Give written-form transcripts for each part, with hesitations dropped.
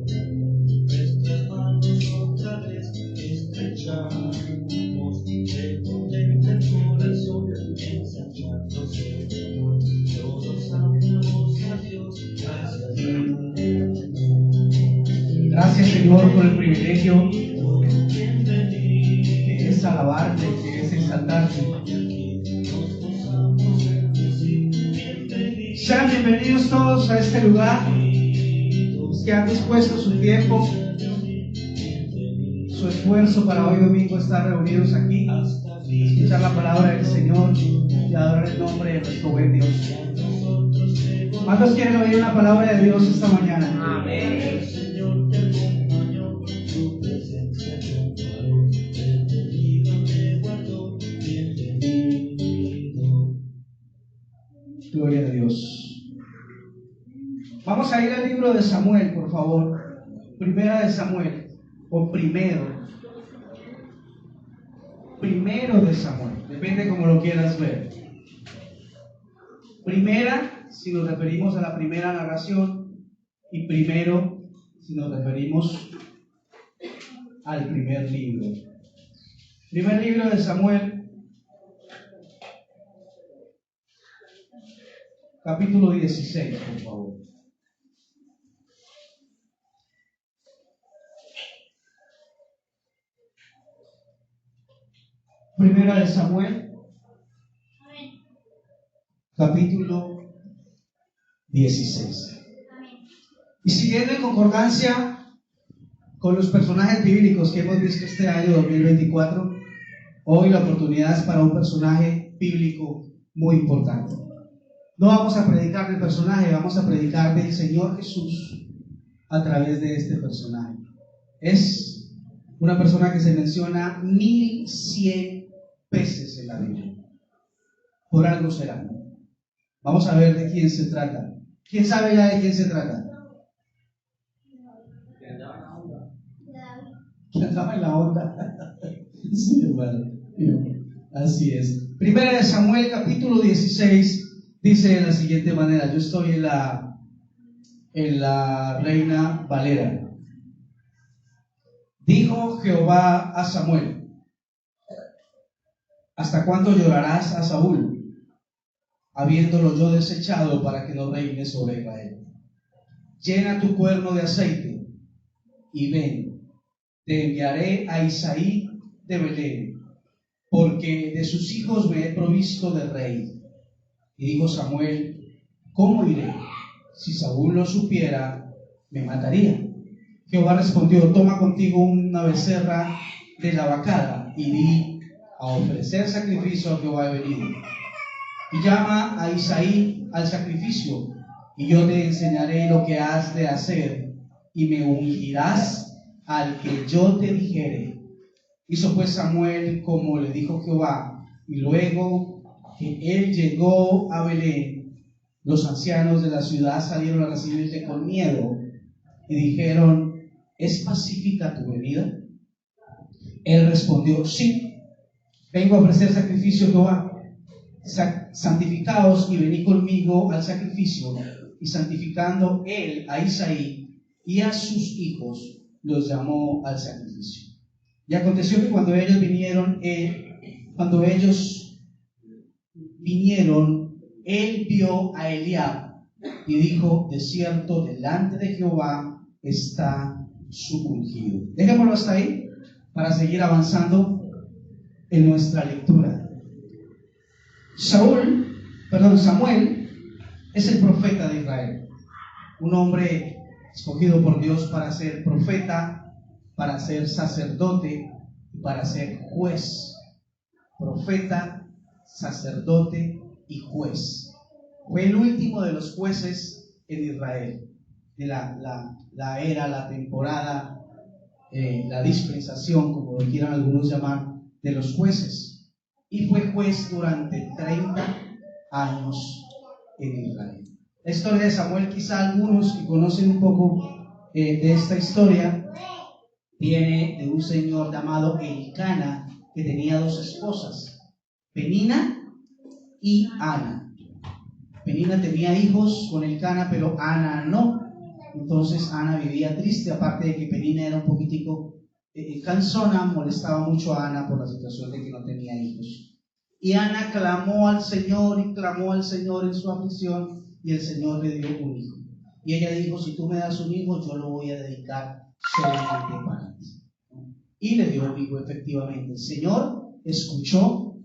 Nuestras manos otra vez estrechamos, te contenta el corazón ensayándose. Todos amamos a Dios, gracias Dios. Gracias, Señor, por el privilegio que es alabarte, que es exaltarte. Sean bienvenidos todos a este lugar, los que han dispuesto su tiempo, su esfuerzo para hoy domingo estar reunidos aquí, escuchar la palabra del Señor y adorar el nombre de nuestro buen Dios. ¿Cuántos quieren oír una palabra de Dios esta mañana? Amén. Gloria a Dios. Vamos a ir al libro de Samuel, por favor. Primera de Samuel, o primero de Samuel, depende como lo quieras ver. Primera, si nos referimos a la primera narración, y primero, si nos referimos al primer libro. Primer libro de Samuel, capítulo 16, por favor. Primera de Samuel, capítulo 16. Y siguiendo en concordancia con los personajes bíblicos que hemos visto este año 2024, hoy la oportunidad es para un personaje bíblico muy importante. No vamos a predicar del personaje, vamos a predicar del Señor Jesús a través de este personaje. Es una persona que se menciona 1100 veces en la Biblia. Por algo será. Vamos a ver de quién se trata. ¿Quién sabe ya de quién se trata? Que andaba en la onda. Sí, hermano. Así es. Primera de Samuel, capítulo 16. Dice de la siguiente manera, yo estoy en la Reina Valera. Dijo Jehová a Samuel: ¿hasta cuándo llorarás a Saúl, habiéndolo yo desechado para que no reine sobre Israel? Llena tu cuerno de aceite y ven, te enviaré a Isaí de Belén, porque de sus hijos me he provisto de rey. Y dijo Samuel: ¿cómo iré? Si Saúl lo supiera, me mataría. Jehová respondió: toma contigo una becerra de la vacada y di: a ofrecer sacrificio a Jehová he venido. Y llama a Isaí al sacrificio, y yo te enseñaré lo que has de hacer, y me ungirás al que yo te dijere. Hizo pues Samuel como le dijo Jehová, y luego que él llegó a Belén, los ancianos de la ciudad salieron a recibirle con miedo y dijeron: ¿es pacífica tu venida? Él respondió: sí, vengo a ofrecer sacrificio a Jehová. Santificaos y venid conmigo al sacrificio. Y santificando él a Isaí y a sus hijos, los llamó al sacrificio. Y aconteció que cuando ellos vinieron, él vio a Eliab y dijo: de cierto, delante de Jehová está su ungido. Dejémoslo hasta ahí para seguir avanzando en nuestra lectura. Samuel es el profeta de Israel, un hombre escogido por Dios para ser profeta, para ser sacerdote y para ser juez. Profeta, sacerdote y juez. Fue el último de los jueces en Israel, de la era, la temporada, la dispensación, como lo quieran algunos llamar, de los jueces. Y fue juez durante 30 años en Israel. La historia de Samuel, quizá algunos que conocen un poco de esta historia, viene de un señor llamado Elcana, que tenía dos esposas, Penina y Ana. Penina tenía hijos con Elcana, pero Ana no. Entonces Ana vivía triste, aparte de que Penina era un poquitico cansona, molestaba mucho a Ana por la situación de que no tenía hijos. Y Ana clamó al Señor y clamó al Señor en su aflicción, y el Señor le dio un hijo. Y ella dijo: si tú me das un hijo, yo lo voy a dedicar solamente para ti. Y le dio un hijo, efectivamente. El Señor escuchó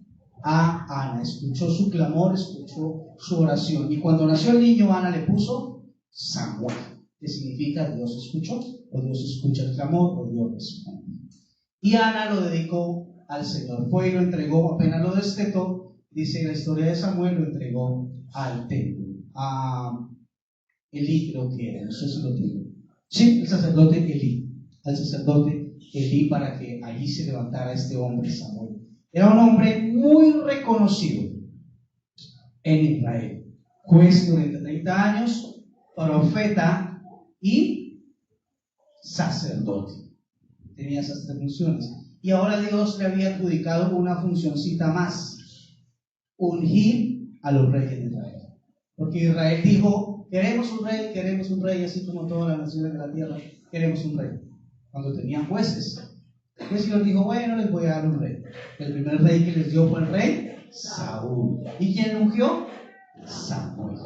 a Ana, escuchó su clamor, escuchó su oración. Y cuando nació el niño, Ana le puso Samuel, que significa Dios escuchó, o Dios escucha el clamor, o Dios responde. Y Ana lo dedicó al Señor. Fue y lo entregó, apenas lo destetó, dice la historia de Samuel, lo entregó al templo, a Elí, creo que era, no sé si lo digo. Sí, el sacerdote Elí, al sacerdote Elí, para que allí se levantara este hombre Samuel. Era un hombre muy reconocido en Israel, juez durante 30 años, profeta y sacerdote. Tenía esas tres funciones. Y ahora Dios le había adjudicado una funcioncita más: ungir a los reyes de Israel. Porque Israel dijo: queremos un rey, así como todas las naciones de la tierra, queremos un rey. Cuando tenían jueces, el Señor dijo: bueno, les voy a dar un rey. El primer rey que les dio fue el rey Saúl. ¿Y quién lo ungió? Samuel.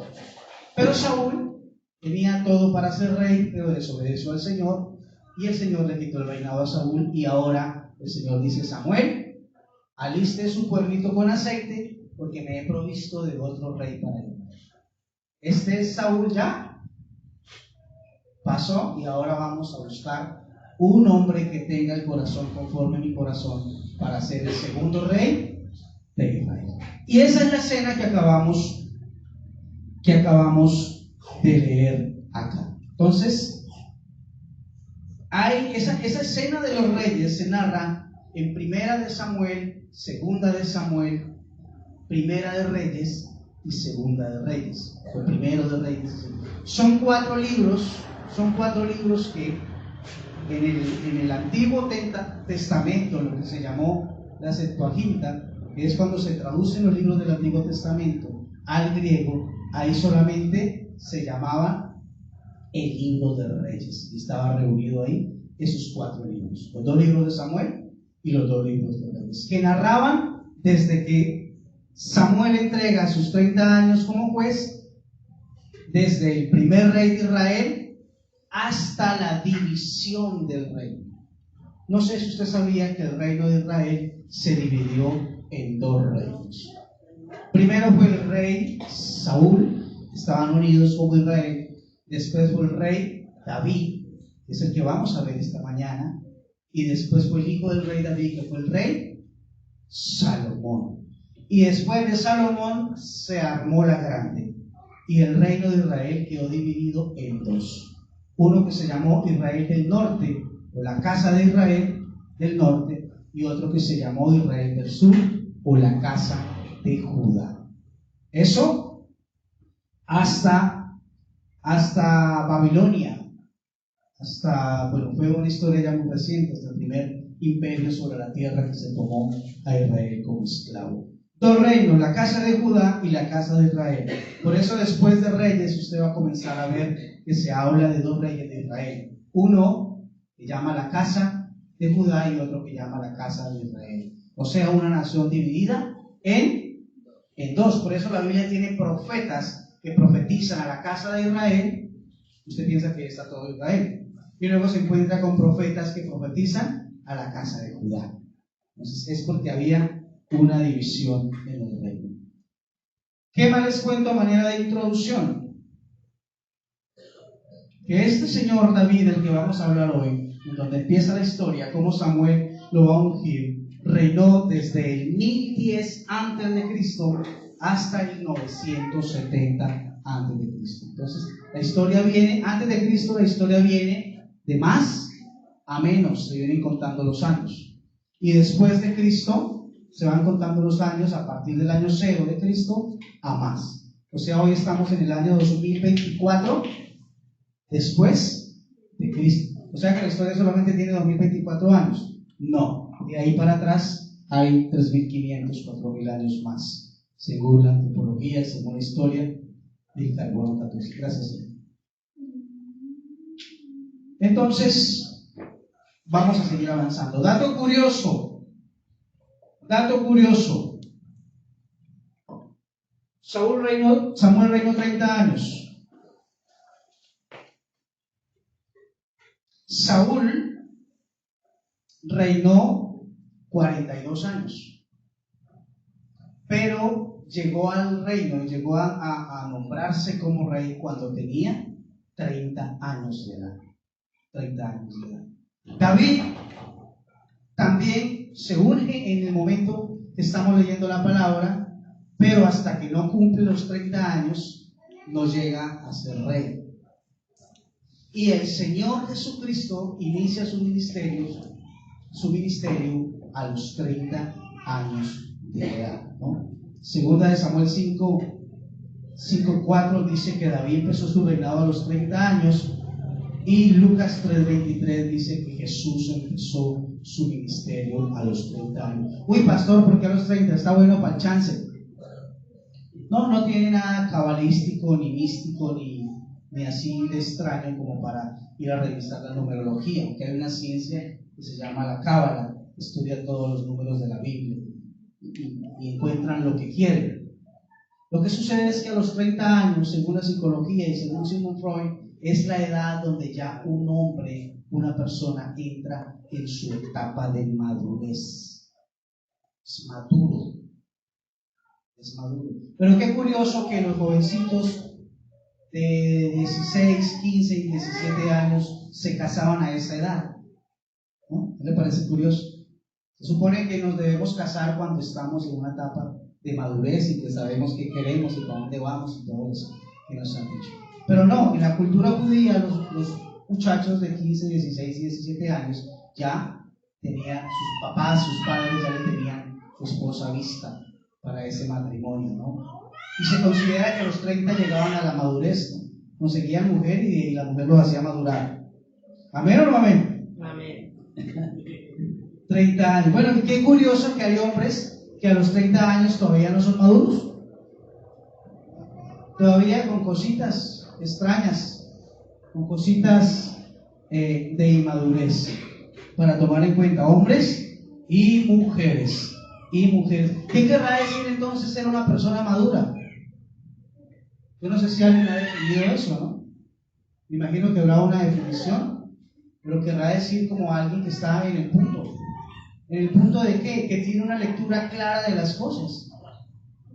Pero Saúl tenía todo para ser rey, pero desobedeció al Señor, y el Señor le quitó el reinado a Saúl. Y ahora el Señor dice: Samuel, aliste su cuernito con aceite, porque me he provisto de otro rey para él. Este es Saúl, ya pasó, y ahora vamos a buscar un hombre que tenga el corazón conforme a mi corazón para ser el segundo rey de Israel. Y esa es la escena que acabamos de leer acá. Entonces, hay esa escena de los reyes se narra en Primera de Samuel, Segunda de Samuel, Primera de Reyes y Segunda de Reyes, o Primero de Reyes. Son cuatro libros que en el Antiguo Testamento, lo que se llamó la Septuaginta, que es cuando se traducen los libros del Antiguo Testamento al griego, ahí solamente se llamaba el libro de Reyes, y estaba reunido ahí esos cuatro libros: los dos libros de Samuel y los dos libros de Reyes, que narraban desde que Samuel entrega sus 30 años como juez, desde el primer rey de Israel hasta la división del reino. No sé si usted sabía que el reino de Israel se dividió en dos reinos. Primero fue el rey Saúl, estaban unidos como Israel. Después fue el rey David, que es el que vamos a ver esta mañana. Y después fue el hijo del rey David, que fue el rey Salomón. Y después de Salomón se armó la grande, y el reino de Israel quedó dividido en dos: uno que se llamó Israel del norte, o la casa de Israel del norte, y otro que se llamó Israel del sur, o la casa de Judá. Eso hasta Babilonia, fue una historia ya muy reciente, hasta el primer imperio sobre la tierra que se tomó a Israel como esclavo. Dos reinos, la casa de Judá y la casa de Israel. Por eso después de reyes usted va a comenzar a ver que se habla de dos reyes de Israel: uno que llama la casa de Judá y otro que llama la casa de Israel. O sea, una nación dividida en dos. Por eso la Biblia tiene profetas que profetizan a la casa de Israel. Usted piensa que está todo Israel, y luego se encuentra con profetas que profetizan a la casa de Judá. Entonces es porque había una división en el reino. ¿Qué más les cuento a manera de introducción? Que este señor David, del que vamos a hablar hoy, en donde empieza la historia, cómo Samuel lo va a ungir, reinó desde el 1010 a.C. hasta el 970 a.C. Entonces, la historia viene, antes de Cristo, la historia viene de más a menos, se vienen contando los años. Y después de Cristo, se van contando los años a partir del año 0 de Cristo a más. O sea, hoy estamos en el año 2024 después de Cristo. O sea que la historia solamente tiene 2024 años. No, de ahí para atrás hay 3.500, 4.000 años más, según la antropología, según la historia del carbono 14. Gracias. Entonces, vamos a seguir avanzando. Dato curioso. Samuel reinó 30 años. Saúl reinó 42 años. Pero llegó al reino, llegó a nombrarse como rey cuando tenía 30 años de edad. 30 años de edad. David también se urge en el momento que estamos leyendo la palabra, pero hasta que no cumple los 30 años, no llega a ser rey. Y el Señor Jesucristo inicia su ministerio a los 30 años de edad, ¿no? Segunda de Samuel 5:4 dice que David empezó su reinado a los 30 años, y Lucas 3:23 dice que Jesús empezó su ministerio a los 30 años. Uy, pastor, ¿por qué a los 30? Está bueno para el chance. No tiene nada cabalístico, ni místico, ni así de extraño como para ir a revisar la numerología, aunque hay una ciencia que se llama la cábala, estudia todos los números de la Biblia y encuentran lo que quieren. Lo que sucede es que a los 30 años, según la psicología y según Sigmund Freud, es la edad donde ya un hombre, una persona, entra en su etapa de madurez. Es maduro. Pero qué curioso que los jovencitos de 16, 15 y 17 años se casaban a esa edad, ¿no? ¿Le parece curioso? Se supone que nos debemos casar cuando estamos en una etapa de madurez y que sabemos qué queremos y para dónde vamos y todo eso que nos han dicho. Pero no, en la cultura judía los muchachos de 15, 16 y 17 años ya tenían sus papás, sus padres ya le tenían su esposa vista para ese matrimonio, ¿no? Y se considera que a los 30 llegaban a la madurez, ¿no? Conseguían mujer y la mujer los hacía madurar. ¿Amén o no amén? Amén. 30 años. Bueno, qué curioso que hay hombres que a los 30 años todavía no son maduros. Todavía con cositas extrañas, con cositas de inmadurez. Para tomar en cuenta, hombres y mujeres. ¿Qué querrá decir entonces ser una persona madura? Yo no sé si alguien ha definido eso, ¿no? Me imagino que habrá una definición, pero querrá decir como alguien que está en el punto. ¿En el punto de qué? Que tiene una lectura clara de las cosas,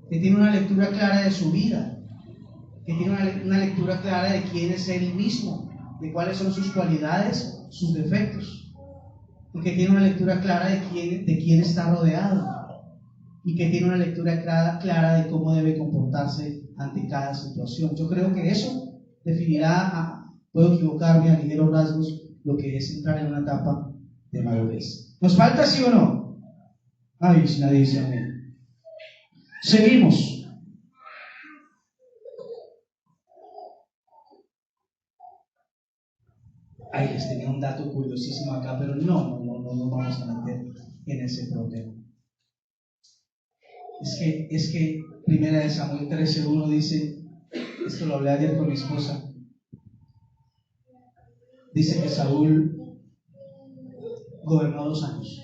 que tiene una lectura clara de su vida, que tiene una lectura clara de quién es él mismo, de cuáles son sus cualidades, sus defectos, y que tiene una lectura clara de quién está rodeado, y que tiene una lectura clara de cómo debe comportarse ante cada situación. Yo creo que eso definirá, puedo equivocarme a ligeros rasgos, lo que es entrar en una etapa de madurez. ¿Nos falta sí o no? Ay, si nadie dice amén. Seguimos. Ay, les tenía un dato curiosísimo acá, pero no vamos a meter en ese problema. Es que Primera de Samuel 13:1 dice, esto lo hablé ayer con mi esposa, dice que Saúl gobernó 2 años.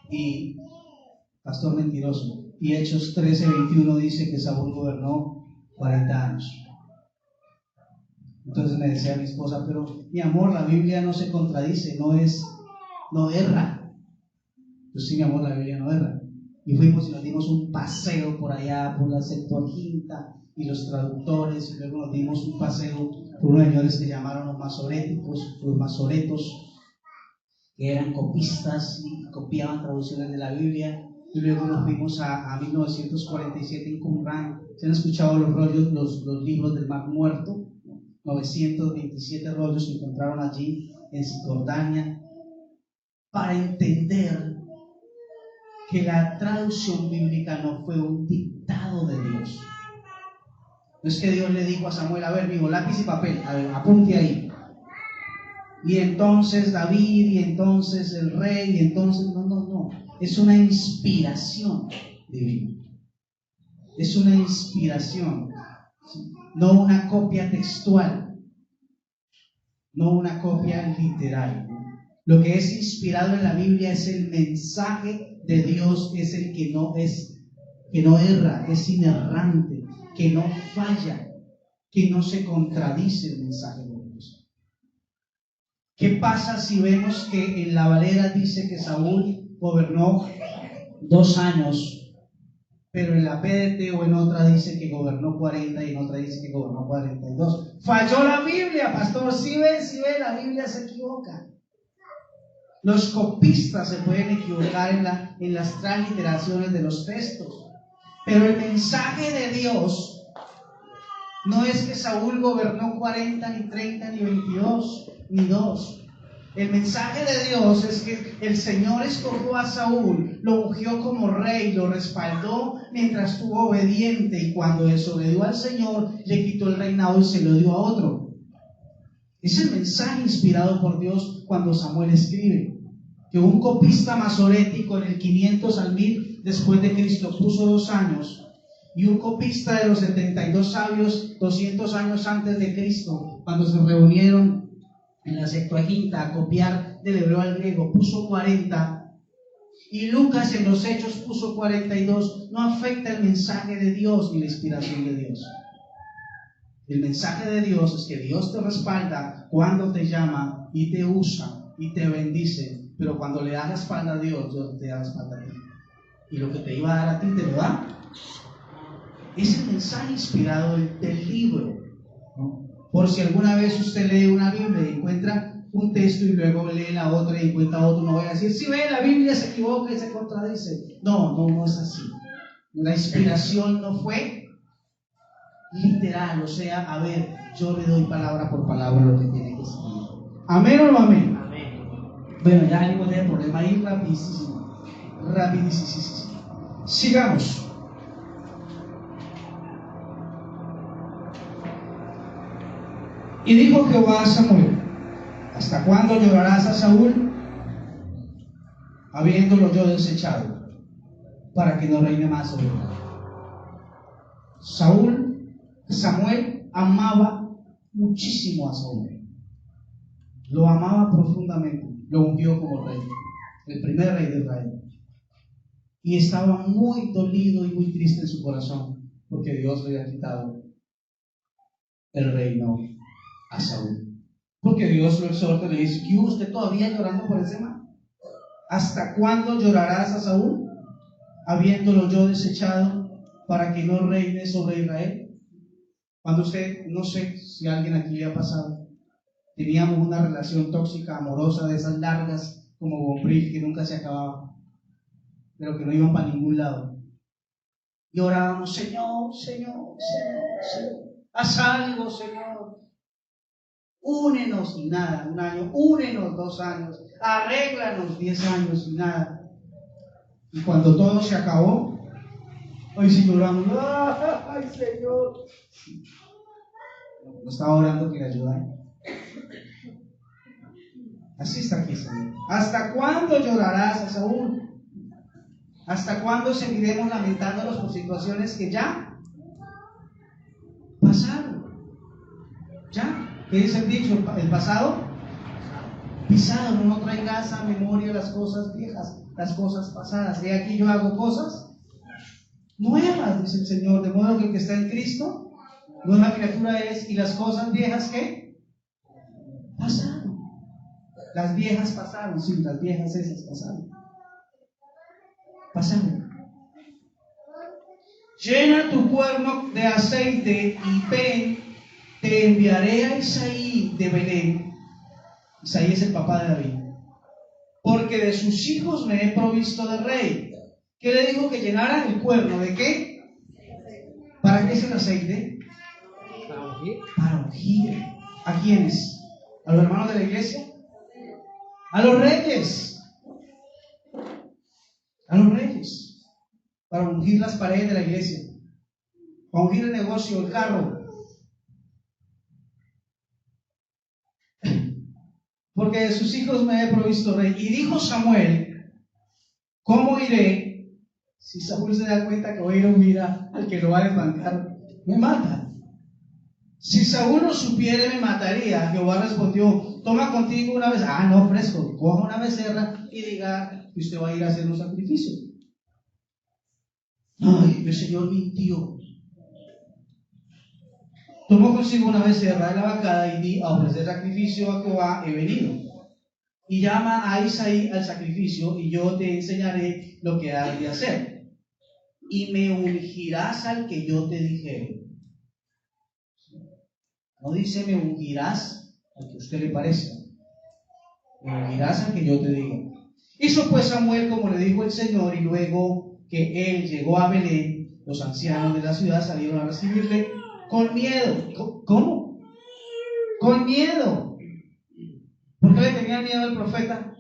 Y, pastor mentiroso, y Hechos 13:21 dice que Saúl gobernó 40 años. Entonces me decía mi esposa, pero mi amor, la Biblia no se contradice, no erra. Pues sí, mi amor, la Biblia no erra. Y fuimos y nos dimos un paseo por allá, por la Septuaginta y los traductores, y luego nos dimos un paseo por unos señores que llamaron los masoretos, que eran copistas y copiaban traducciones de la Biblia. Y luego nos fuimos a 1947 en Qumran. ¿Se han escuchado los libros del Mar Muerto? 927 rollos se encontraron allí en Cisjordania, para entender que la traducción bíblica no fue un dictado de Dios. No es que Dios le dijo a Samuel, a ver, mijo, lápiz y papel, a ver, apunte ahí. Y entonces David, y entonces el rey, y entonces, no. Es una inspiración divina. Es una inspiración, no una copia textual. no una copia literal. Lo que es inspirado en la Biblia es el mensaje de Dios, es el que no erra, es inerrante, que no falla, que no se contradice el mensaje de Dios. ¿Qué pasa si vemos que en la Valera dice que Saúl gobernó 2 años, pero en la PDT o en otra dice que gobernó 40 y en otra dice que gobernó 42? Falló la Biblia, pastor. Si ve, la Biblia se equivoca. Los copistas se pueden equivocar en las transliteraciones de los textos, pero el mensaje de Dios no es que Saúl gobernó 40, ni 30, ni 22, ni 2. El mensaje de Dios es que el Señor escogió a Saúl, lo ungió como rey, lo respaldó mientras estuvo obediente, y cuando desobedió al Señor, le quitó el reinado y se lo dio a otro. Es el mensaje inspirado por Dios cuando Samuel escribe que un copista masorético en el 500 al 1000 después de Cristo puso 2 años, y un copista de los 72 sabios 200 años antes de Cristo, cuando se reunieron en la Septuaginta a copiar del hebreo al griego, puso 40, y Lucas en los Hechos puso 42. No afecta el mensaje de Dios ni la inspiración de Dios. El mensaje de Dios es que Dios te respalda cuando te llama y te usa y te bendice, pero cuando le das la espalda a Dios, Dios te da la espalda a ti, y lo que te iba a dar a ti te lo da. Es el mensaje inspirado del libro, ¿no? Por si alguna vez usted lee una Biblia y encuentra un texto y luego lee la otra y encuentra otro, no voy a decir, si ve, la Biblia se equivoca y se contradice. No es así. La inspiración no fue literal, o sea, a ver, yo le doy palabra por palabra lo que tiene que escribir. ¿Amén o no amén? Amén. Bueno, ya venimos del problema ahí rapidísimo. Sigamos. Y dijo Jehová a Samuel: ¿hasta cuándo llorarás a Saúl, habiéndolo yo desechado, para que no reine más sobre él? Samuel amaba muchísimo a Saúl, lo amaba profundamente, lo ungió como rey, el primer rey de Israel, y estaba muy dolido y muy triste en su corazón porque Dios le había quitado el reino a Saúl. Porque Dios lo exhorta y le dice: ¿y usted todavía llorando por ese man? ¿Hasta cuándo llorarás a Saúl, habiéndolo yo desechado, para que no reine sobre Israel? Cuando usted, no sé si a alguien aquí le ha pasado, teníamos una relación tóxica, amorosa, de esas largas como bombril que nunca se acababa, pero que no iban para ningún lado, y orábamos: Señor, haz algo, Señor, únenos, y nada. 1 año, únenos 2 años, arréglanos 10 años, y nada. Y cuando todo se acabó, hoy sí lloramos: ay, Señor, no estaba orando que le ayudara. Así está aquí, Señor. ¿Hasta cuándo llorarás a Saúl? ¿Hasta cuándo seguiremos lamentándonos por situaciones que ya pasaron? ¿Ya? ¿Qué dice el dicho? El pasado pisado. No traigas a memoria las cosas viejas, las cosas pasadas. De aquí yo hago cosas nuevas, dice el Señor, de modo que el que está en Cristo nueva criatura es. Y las cosas viejas, ¿qué? Pasaron. Las viejas pasaron, sí, las viejas esas pasaron. Llena tu cuerno de aceite y ven, te enviaré a Isaí de Belén. Isaí es el papá de David. Porque de sus hijos me he provisto de rey. ¿Qué le dijo que llenara el cuerno? ¿De qué? ¿Para qué es el aceite? Para ungir. ¿A quiénes? ¿A los hermanos de la iglesia? A los reyes. A los reyes. Para ungir las paredes de la iglesia, para ungir el negocio, el carro. Porque de sus hijos me he provisto rey. Y dijo Samuel: ¿cómo iré? Si Saúl se da cuenta que voy a ir a ungir al que lo va a desbancar, me mata. Si Saúl lo supiere, me mataría. Jehová respondió, toma contigo una vez. Ah, no, fresco. Coja una becerra y diga que usted va a ir a hacer un sacrificio. Ay, el Señor mintió. Tomó consigo una becerra de la vacada y di a ofrecer sacrificio a Jehová he venido. Y llama a Isaí al sacrificio y yo te enseñaré lo que has de hacer. Y me ungirás al que yo te dijere. No dice me ungirás al que a usted le parezca. Me ungirás al que yo te diga. Hizo pues Samuel como le dijo el Señor, y luego que él llegó a Belén, los ancianos de la ciudad salieron a recibirle con miedo. ¿Cómo? Con miedo. ¿Por qué le tenía miedo al profeta?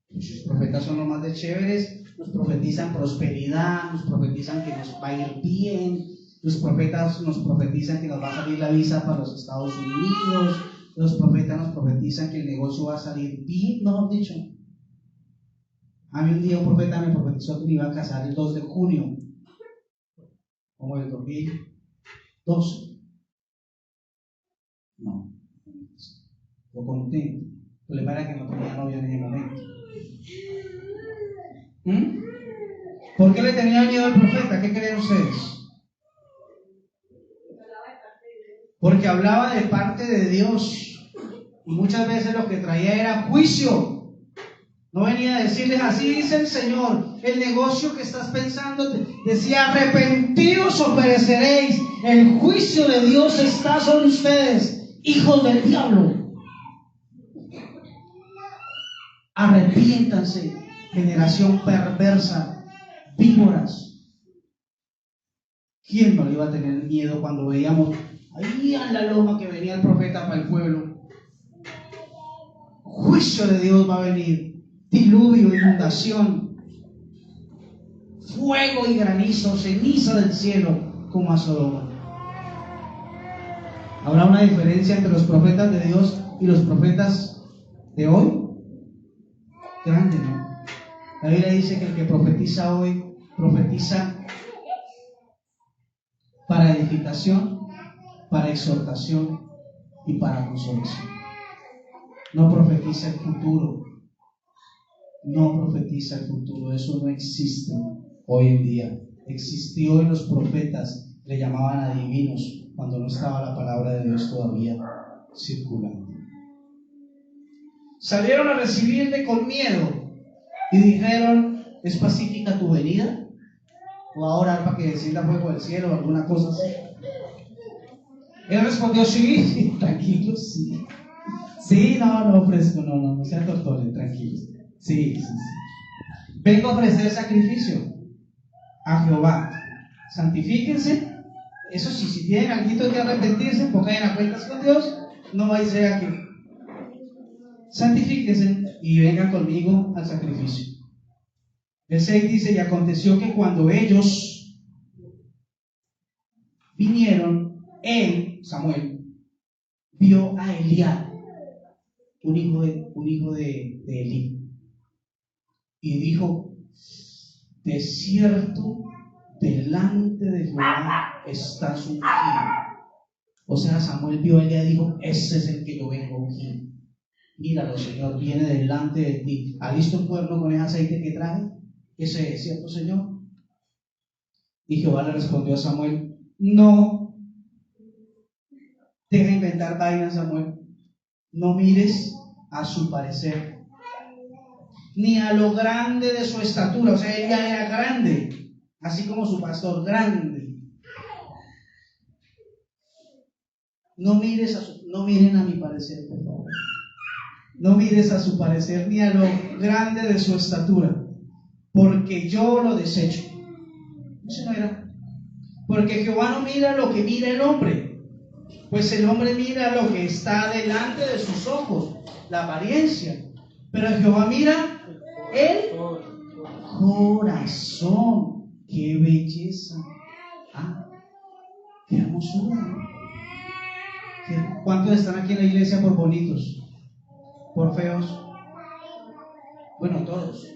Los profetas son los más de chéveres, nos profetizan prosperidad, nos profetizan que nos va a ir bien, los profetas nos profetizan que nos va a salir la visa para los Estados Unidos, los profetas nos profetizan que el negocio va a salir bien, mejor dicho. A mí un día un profeta me profetizó que me iba a casar el 2 de junio, como el 2012. No, lo conté. El problema era que no tenía novia en ese momento. ¿Por qué le tenía miedo al profeta? ¿Qué creen ustedes? Porque hablaba de parte de Dios. Y muchas veces lo que traía era juicio. No venía a decirles, así dice el Señor, el negocio que estás pensando, decía, arrepentidos o pereceréis. El juicio de Dios está sobre ustedes, hijos del diablo. Arrepiéntanse, generación perversa, víboras. ¿Quién no le iba a tener miedo cuando veíamos ahí en la loma que venía el profeta para el pueblo? Juicio de Dios va a venir, diluvio, inundación, fuego y granizo, ceniza del cielo, como a Sodoma. ¿Habrá una diferencia entre los profetas de Dios y los profetas de hoy? Grande, ¿no? La Biblia dice que el que profetiza hoy, profetiza para edificación, para exhortación y para consolación. No profetiza el futuro. No profetiza el futuro. Eso no existe hoy en día. Existió en los profetas, le llamaban adivinos, cuando no estaba la palabra de Dios todavía circulando. Salieron a recibirle con miedo y dijeron, ¿es pacífica tu venida? ¿O ahora para que descienda fuego del cielo o alguna cosa así? Él respondió, sí, tranquilos, sí. Sí, no, fresco, no sean tortores, tranquilos. Sí. Vengo a ofrecer sacrificio a Jehová. Santifíquense. Eso sí, si tienen algo que arrepentirse, pongan a cuentas con Dios, no vais a ser aquí. Santifíquense y vengan conmigo al sacrificio. El 6 dice, y aconteció que cuando ellos vinieron, él, Samuel, vio a Eliab, un hijo de Elí, y dijo, de cierto, delante de Jehová estás ungido. O sea, Samuel vio a Eliab y dijo, ese es el que yo vengo a ungir. Míralo, Señor, viene delante de ti. ¿Ha visto el cuerno con ese aceite que trae? Ese es, ¿cierto, Señor? Y Jehová le respondió a Samuel, no, deja inventar vainas, Samuel. No mires a su parecer, ni a lo grande de su estatura. O sea, él ya era grande, así como su pastor, grande. No miren a mi parecer, por favor. No mires a su parecer, ni a lo grande de su estatura, porque yo lo desecho. Eso no era. Porque Jehová no mira lo que mira el hombre, pues el hombre mira lo que está delante de sus ojos, la apariencia, pero Jehová mira el corazón. ¡Qué belleza! ¡Qué hermosura! ¿Cuántos están aquí en la iglesia por bonitos? ¿Por feos? Bueno, todos.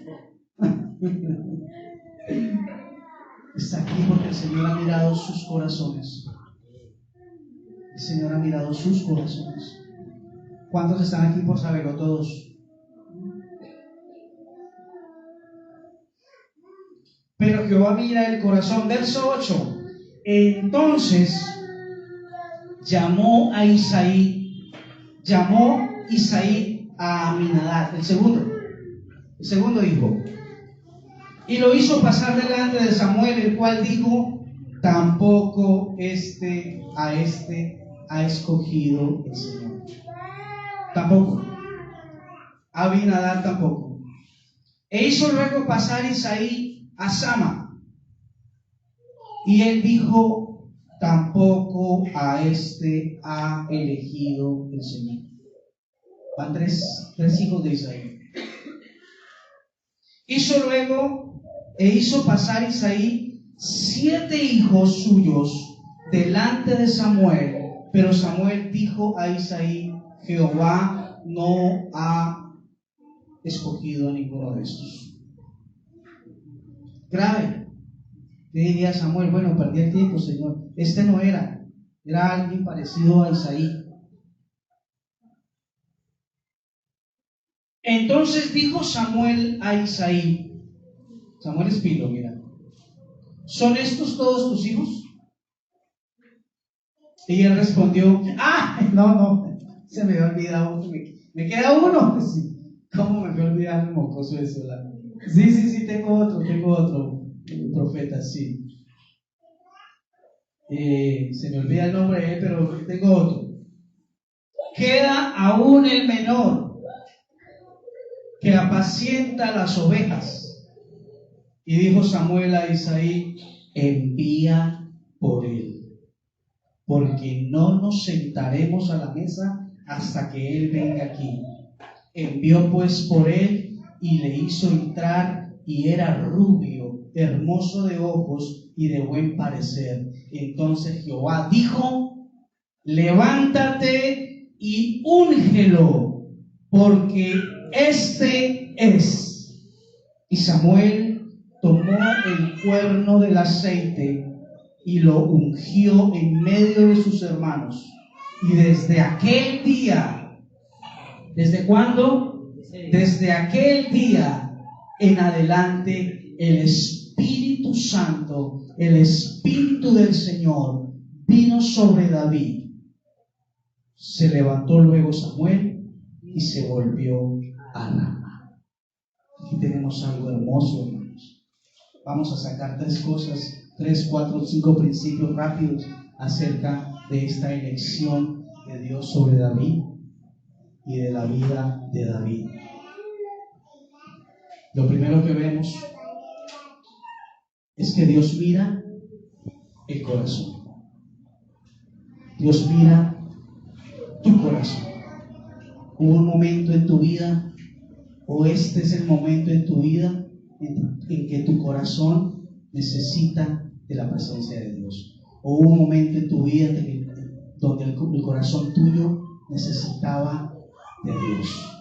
está aquí porque el Señor ha mirado sus corazones. El Señor ha mirado sus corazones. ¿Cuántos están aquí por saberlo? Todos. Pero Jehová mira el corazón. Verso 8. Entonces llamó Isaí a Aminadab, el segundo hijo, y lo hizo pasar delante de Samuel, el cual dijo: tampoco a este ha escogido el Señor. Tampoco. Aminadab tampoco. E hizo luego pasar Isaí a Sama, y él dijo: tampoco a este ha elegido el Señor. Van tres hijos de Isaí. Hizo pasar Isaí 7 hijos suyos delante de Samuel, pero Samuel dijo a Isaí: Jehová no ha escogido a ninguno de estos. Grave. Le diría a Samuel: bueno, perdí el tiempo, Señor. No era alguien parecido a Isaí. Entonces dijo Samuel a Isaí, Samuel es pilo, mira: ¿son estos todos tus hijos? Y él respondió: no, se me había olvidado uno, me queda uno. Sí. ¿Cómo me voy a olvidar el mocoso de Sola? Sí, tengo otro profeta, sí. Se me olvida el nombre de él, pero tengo otro. Queda aún el menor, que apacienta las ovejas. Y dijo Samuel a Isaí: envía por él, porque no nos sentaremos a la mesa hasta que él venga aquí. Envió pues por él y le hizo entrar, y era rubio, hermoso de ojos y de buen parecer. Entonces Jehová dijo: levántate y úngelo, porque este es. Y Samuel tomó el cuerno del aceite y lo ungió en medio de sus hermanos. Y desde aquel día, ¿desde cuándo? Desde aquel día en adelante, el Espíritu Santo, el Espíritu del Señor vino sobre David. Se levantó luego Samuel y se volvió a Rama. Aquí tenemos algo hermoso, hermanos. Vamos a sacar 3 cosas, 3, 4, 5 principios rápidos acerca de esta elección de Dios sobre David y de la vida de David. Lo primero que vemos es que Dios mira el corazón. Dios mira tu corazón. Hubo un momento en tu vida, o este es el momento en tu vida en que tu corazón necesita de la presencia de Dios. O hubo un momento en tu vida donde el corazón tuyo necesitaba de Dios.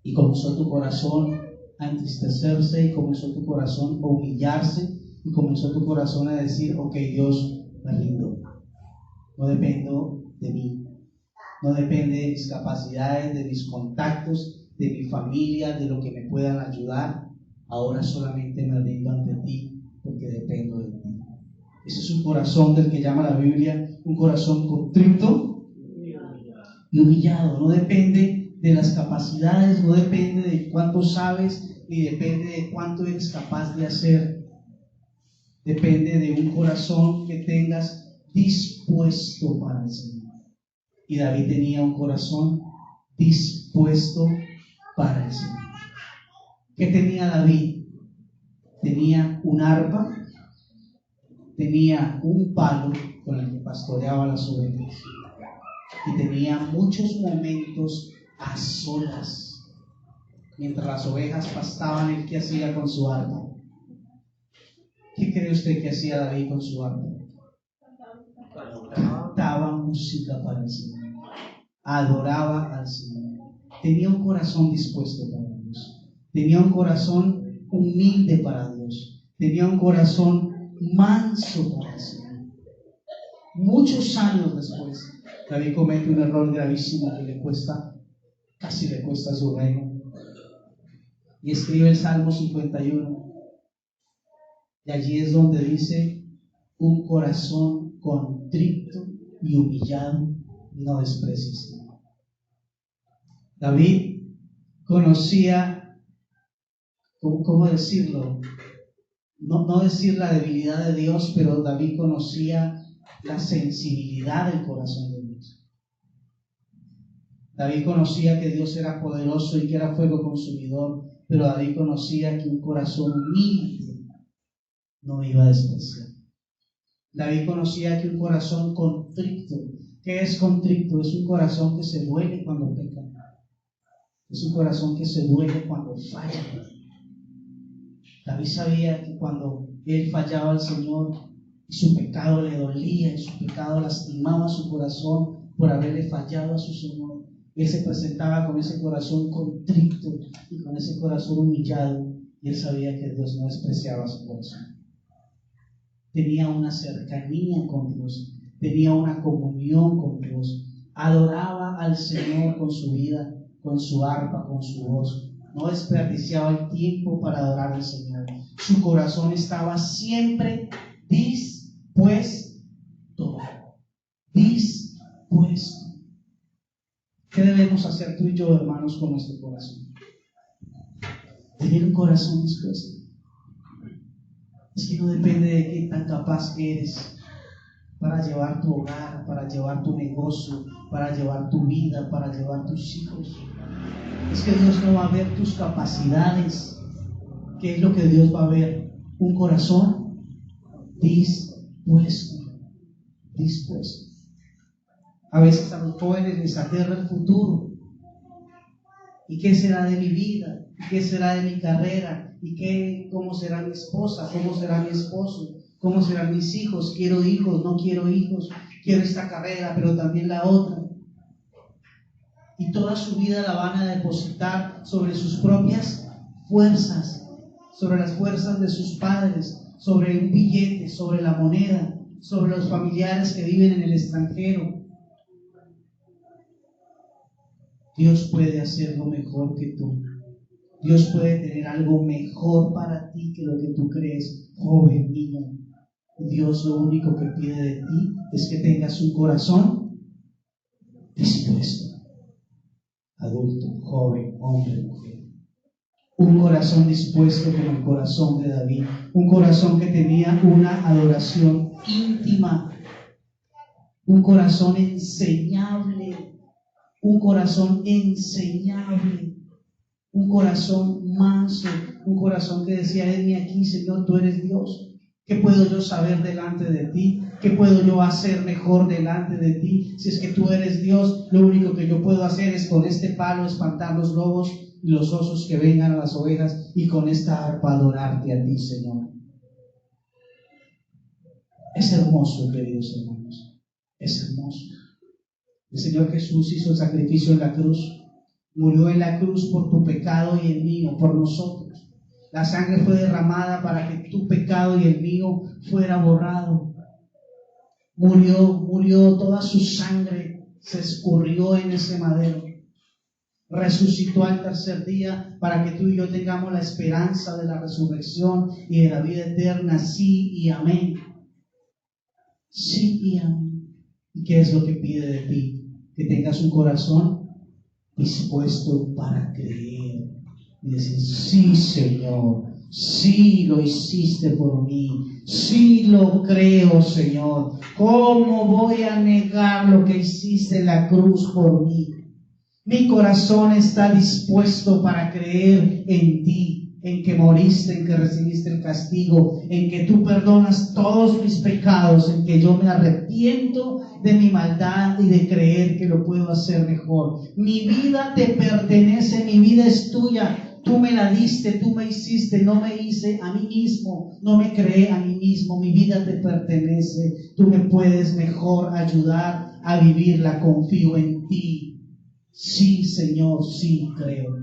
Y comenzó tu corazón a entristecerse, y comenzó tu corazón a humillarse, y comenzó tu corazón a decir: ok, Dios, me rindo. No dependo de mí. No depende de mis capacidades, de mis contactos, de mi familia, de lo que me puedan ayudar. Ahora solamente me rindo ante ti, porque dependo de ti. Ese es un corazón del que llama la Biblia un corazón contrito y humillado. No depende de las capacidades, no depende de cuánto sabes, ni depende de cuánto eres capaz de hacer. Depende de un corazón que tengas dispuesto para el Señor. Y David tenía un corazón dispuesto para el Señor. ¿Qué tenía David? Tenía un arpa, tenía un palo con el que pastoreaba las ovejas, y tenía muchos momentos a solas. Mientras las ovejas pastaban, ¿él qué hacía con su arpa? ¿Qué cree usted que hacía David con su arpa? Cantaba música para el Señor, adoraba al Señor. Tenía un corazón dispuesto para Dios, tenía un corazón humilde para Dios, tenía un corazón manso para el Señor. Muchos años después, David comete un error gravísimo que casi le cuesta su reino. Y escribe el Salmo 51. Y allí es donde dice: un corazón contrito y humillado no desprecies. David conocía, ¿cómo decirlo? No decir la debilidad de Dios, pero David conocía la sensibilidad del corazón de Dios. David conocía que Dios era poderoso y que era fuego consumidor, pero David conocía que un corazón humilde no iba a despreciar. David conocía que un corazón contrito, ¿qué es contrito? Es un corazón que se duele cuando peca. Es un corazón que se duele cuando falla. David sabía que cuando él fallaba al Señor y su pecado le dolía y su pecado lastimaba su corazón por haberle fallado a su Señor, él se presentaba con ese corazón contrito y con ese corazón humillado, y él sabía que Dios no despreciaba su corazón. Tenía una cercanía con Dios, tenía una comunión con Dios, adoraba al Señor con su vida, con su arpa, con su voz. No desperdiciaba el tiempo para adorar al Señor. Su corazón estaba siempre dispuesto. Dispuesto. ¿Qué debemos hacer tú y yo, hermanos, con nuestro corazón? Tener un corazón dispuesto. Es que no depende de qué tan capaz eres para llevar tu hogar, para llevar tu negocio, para llevar tu vida, para llevar tus hijos. Es que Dios no va a ver tus capacidades. ¿Qué es lo que Dios va a ver? Un corazón dispuesto. Dispuesto. A veces a los jóvenes les aterra el futuro. ¿Y qué será de mi vida? ¿Y qué será de mi carrera? ¿Y cómo será mi esposa? ¿Cómo será mi esposo? ¿Cómo serán mis hijos? ¿Quiero hijos? ¿No quiero hijos? Quiero esta carrera, pero también la otra. Y toda su vida la van a depositar sobre sus propias fuerzas, sobre las fuerzas de sus padres, sobre un billete, sobre la moneda, sobre los familiares que viven en el extranjero. Dios puede hacerlo mejor que tú. Dios puede tener algo mejor para ti que lo que tú crees, joven, niño. Dios lo único que pide de ti es que tengas un corazón dispuesto. Adulto, joven, hombre, mujer. Un corazón dispuesto como el corazón de David. Un corazón que tenía una adoración íntima. Un corazón enseñable. Un corazón enseñable. Un corazón manso, un corazón que decía: heme aquí, Señor, tú eres Dios. ¿Qué puedo yo saber delante de ti? ¿Qué puedo yo hacer mejor delante de ti? Si es que tú eres Dios, lo único que yo puedo hacer es con este palo espantar los lobos y los osos que vengan a las ovejas, y con esta arpa adorarte a ti, Señor. Es hermoso, queridos hermanos, es hermoso. El Señor Jesús hizo el sacrificio en la cruz. Murió en la cruz por tu pecado y el mío, por nosotros. La sangre fue derramada para que tu pecado y el mío fuera borrado. Murió toda su sangre, se escurrió en ese madero. Resucitó al tercer día para que tú y yo tengamos la esperanza de la resurrección y de la vida eterna. Sí y amén. Sí y amén. ¿Y qué es lo que pide de ti? Que tengas un corazón dispuesto para creer y decir: sí, Señor, sí lo hiciste por mí, sí lo creo, Señor. ¿Cómo voy a negar lo que hiciste en la cruz por mí? Mi corazón está dispuesto para creer en ti, en que moriste, en que recibiste el castigo, en que tú perdonas todos mis pecados, en que yo me arrepiento de mi maldad y de creer que lo puedo hacer mejor. Mi vida te pertenece, mi vida es tuya. Tú me la diste, tú me hiciste, no me hice a mí mismo, no me creé a mí mismo. Mi vida te pertenece, tú me puedes mejor ayudar a vivirla. Confío en ti. Sí, Señor, sí creo.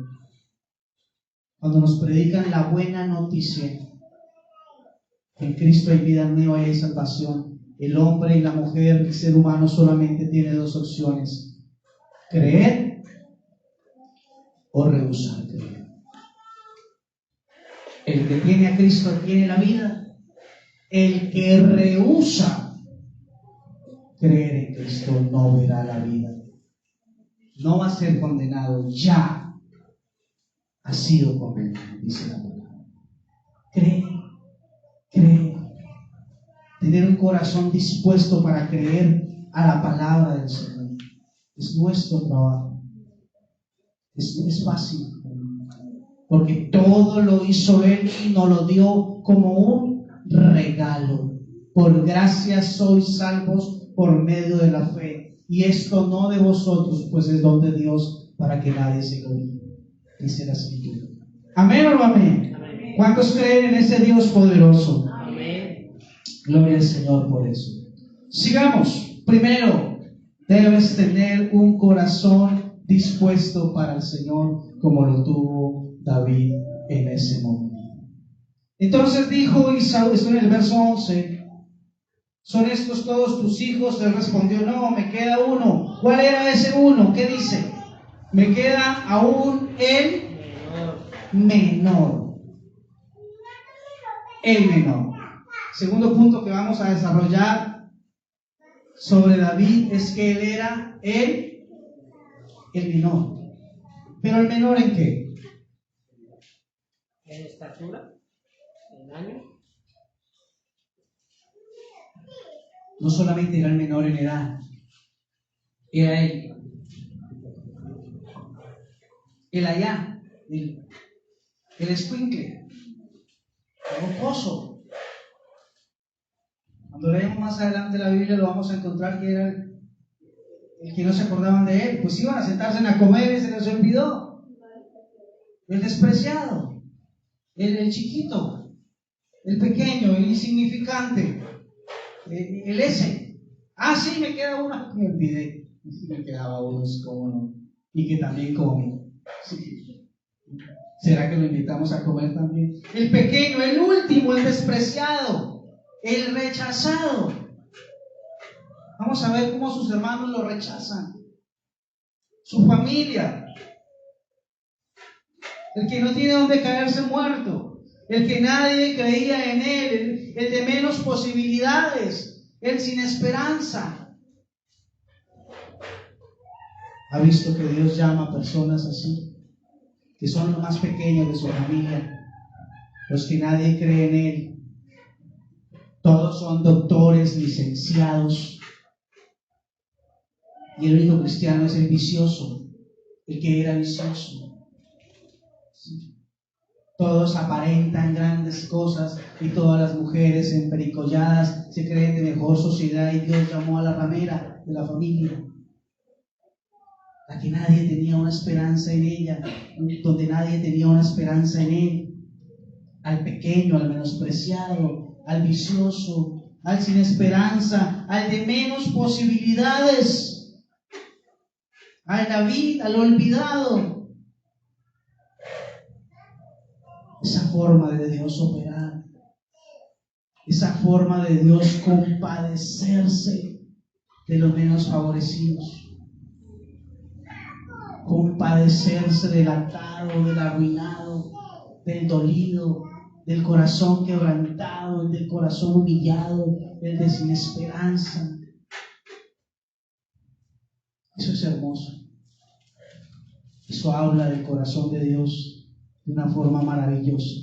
Cuando nos predican la buena noticia, En Cristo hay vida nueva y hay salvación. El hombre y la mujer, el ser humano solamente tiene dos opciones: creer o rehusar creer. El que tiene a Cristo tiene la vida. El que rehúsa creer en Cristo no verá la vida. No va a ser condenado, ya ha sido condenado, dice la palabra. Cree. Tener un corazón dispuesto para creer a la palabra del Señor es nuestro trabajo. Es fácil, porque todo lo hizo Él y nos lo dio como un regalo. Por gracia sois salvos por medio de la fe, y esto no de vosotros, pues es don de Dios, para que nadie se gloríe, dice la Escritura. ¿Amén o no amén? Amén. ¿Cuántos creen en ese Dios poderoso? Amén. Gloria al Señor por eso. Sigamos. Primero, debes tener un corazón dispuesto para el Señor, como lo tuvo David en ese momento. Entonces dijo Isaú, esto en el verso 11: ¿son estos todos tus hijos? Él respondió: no, me queda uno. ¿Cuál era ese uno? ¿Qué dice? Me queda aún el menor. El menor. Segundo punto que vamos a desarrollar sobre David es que él era el menor. ¿Pero el menor en qué? En estatura, en años. No solamente era el menor en edad, era el allá, el escuincle, el mocoso. Cuando leemos más adelante la Biblia lo vamos a encontrar que era el que no se acordaban de él. Pues iban a sentarse a comer y se les olvidó. El despreciado, el chiquito, el pequeño, el insignificante, el ese. Ah, sí, me queda uno. Me olvidé. Me quedaba uno, como no. Y que también come. Sí. ¿Será que lo invitamos a comer también? El pequeño, el último, el despreciado, el rechazado. Vamos a ver cómo sus hermanos lo rechazan. Su familia. El que no tiene donde caerse muerto. El que nadie creía en él. El de menos posibilidades. El sin esperanza. ¿Ha visto que Dios llama a personas así? Que son los más pequeños de su familia. Los que nadie cree en él. Todos son doctores, licenciados. Y el único cristiano es el vicioso, el que era vicioso. Todos aparentan grandes cosas y todas las mujeres empericolladas se creen de mejor sociedad, y Dios llamó a la ramera de la familia, la que nadie tenía una esperanza en ella, donde nadie tenía una esperanza en él, al pequeño, al menospreciado, al vicioso, al sin esperanza, al de menos posibilidades, al David, al olvidado. Esa forma de Dios operar, esa forma de Dios compadecerse de los menos favorecidos, compadecerse del atado, del arruinado, del dolido, del corazón quebrantado, del corazón humillado, del de sin esperanza. Eso es hermoso. Eso habla del corazón de Dios de una forma maravillosa.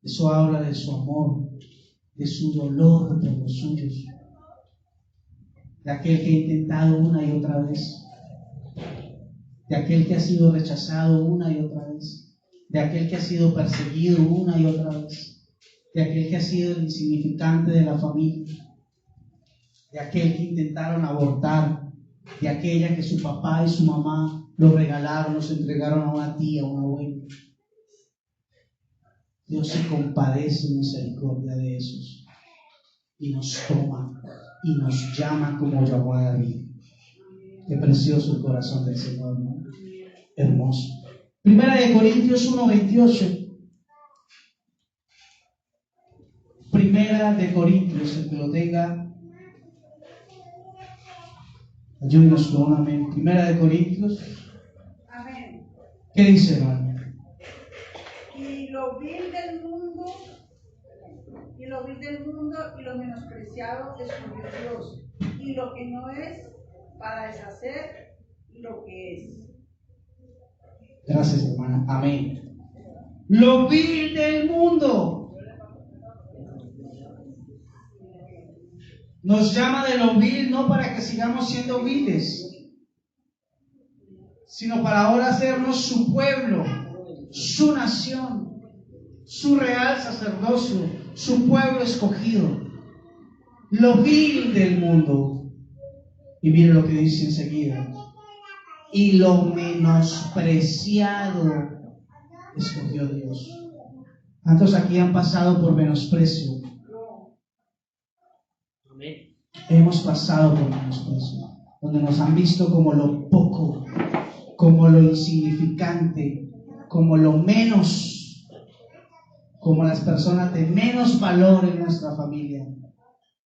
Eso habla de su amor, de su dolor por los suyos, de aquel que ha intentado una y otra vez, de aquel que ha sido rechazado una y otra vez, de aquel que ha sido perseguido una y otra vez, de aquel que ha sido el insignificante de la familia, de aquel que intentaron abortar, de aquella que su papá y su mamá lo regalaron, los entregaron a una tía, a una abuela. Dios se compadece en misericordia de esos y nos toma y nos llama como llamó a David. Qué precioso el corazón del Señor, ¿no? Hermoso. Primera de Corintios 1:28. Primera de Corintios, el que lo tenga, ayúdenos con un amén. Primera de Corintios. Amén. ¿Qué dice, hermano? Y lo vil del mundo, y lo menospreciado escogió Dios, y lo que no es, para deshacer lo que es. Gracias, hermana. Amén. Lo vil del mundo. Nos llama de lo vil no para que sigamos siendo viles, sino para ahora hacernos su pueblo, su nación, su real sacerdocio, su pueblo escogido. Lo vil del mundo. Y mire lo que dice enseguida. Y lo menospreciado escogió Dios. ¿Cuántos aquí han pasado por menosprecio? Amén. Hemos pasado por menosprecio, donde nos han visto como lo poco, como lo insignificante, como lo menos, como las personas de menos valor en nuestra familia,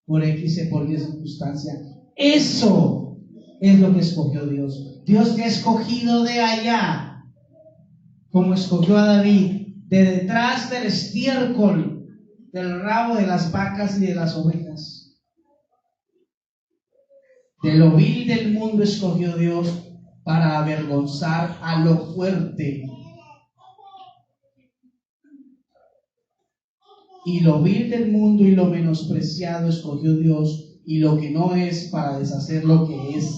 por X y por Y circunstancia. Eso es lo que escogió Dios. Dios te ha escogido de allá, como escogió a David, de detrás del estiércol, del rabo de las vacas y de las ovejas. De lo vil del mundo escogió Dios para avergonzar a lo fuerte. Y lo vil del mundo y lo menospreciado escogió Dios, y lo que no es, para deshacer lo que es,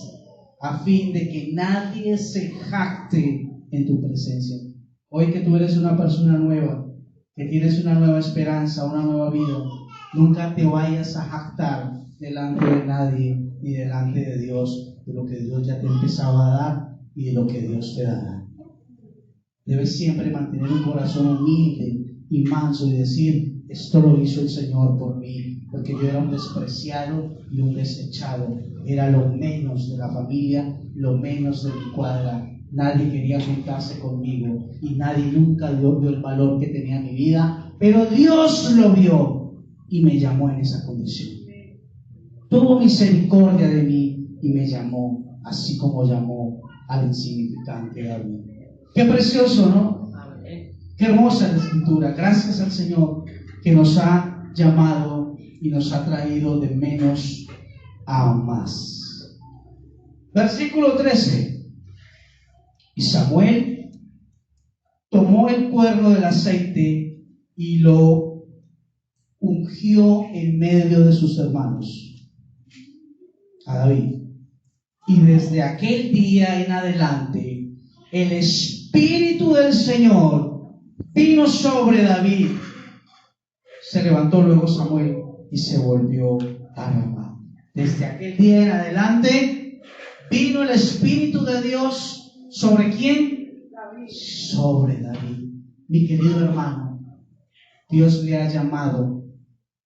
a fin de que nadie se jacte en tu presencia. Hoy que tú eres una persona nueva, que tienes una nueva esperanza, una nueva vida, nunca te vayas a jactar delante de nadie ni delante de Dios, de lo que Dios ya te empezaba a dar y de lo que Dios te dará. Debes siempre mantener un corazón humilde y manso y decir: esto lo hizo el Señor por mí, porque yo era un despreciado y un desechado, era lo menos de la familia, lo menos de mi cuadra. Nadie quería juntarse conmigo y nadie nunca vio el valor que tenía mi vida, pero Dios lo vio y me llamó en esa condición. Tuvo misericordia de mí y me llamó, así como llamó al insignificante David. Qué precioso, ¿no? Qué hermosa la Escritura. Gracias al Señor que nos ha llamado y nos ha traído de menos a más. Versículo 13. Y Samuel tomó el cuerno del aceite y lo ungió en medio de sus hermanos, a David. Y desde aquel día en adelante, el Espíritu del Señor vino sobre David. Se levantó luego Samuel y se volvió a Ramá. Desde aquel día en adelante, vino el Espíritu de Dios. ¿Sobre quién? David. Sobre David. Mi querido hermano, Dios le ha llamado,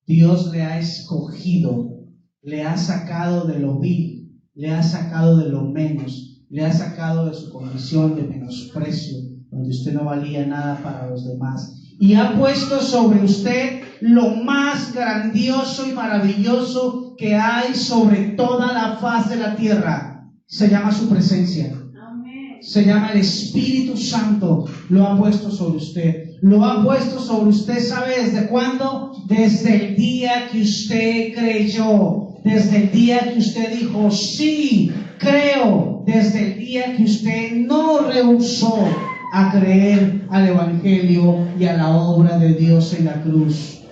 Dios le ha escogido, le ha sacado de lo vil, le ha sacado de lo menos, le ha sacado de su condición de menosprecio, donde usted no valía nada para los demás, y ha puesto sobre usted lo más grandioso y maravilloso que hay sobre toda la faz de la tierra. Se llama su presencia. Se llama el Espíritu Santo. Lo ha puesto sobre usted. Lo ha puesto sobre usted, ¿sabe desde cuándo? Desde el día que usted creyó. Desde el día que usted dijo: sí, creo. Desde el día que usted no rehusó a creer al Evangelio y a la obra de Dios en la cruz.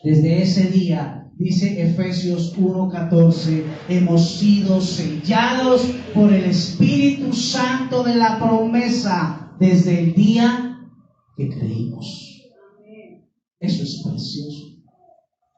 Desde ese día, dice Efesios 1:14, hemos sido sellados por el Espíritu Santo de la promesa desde el día que creímos. Eso es precioso.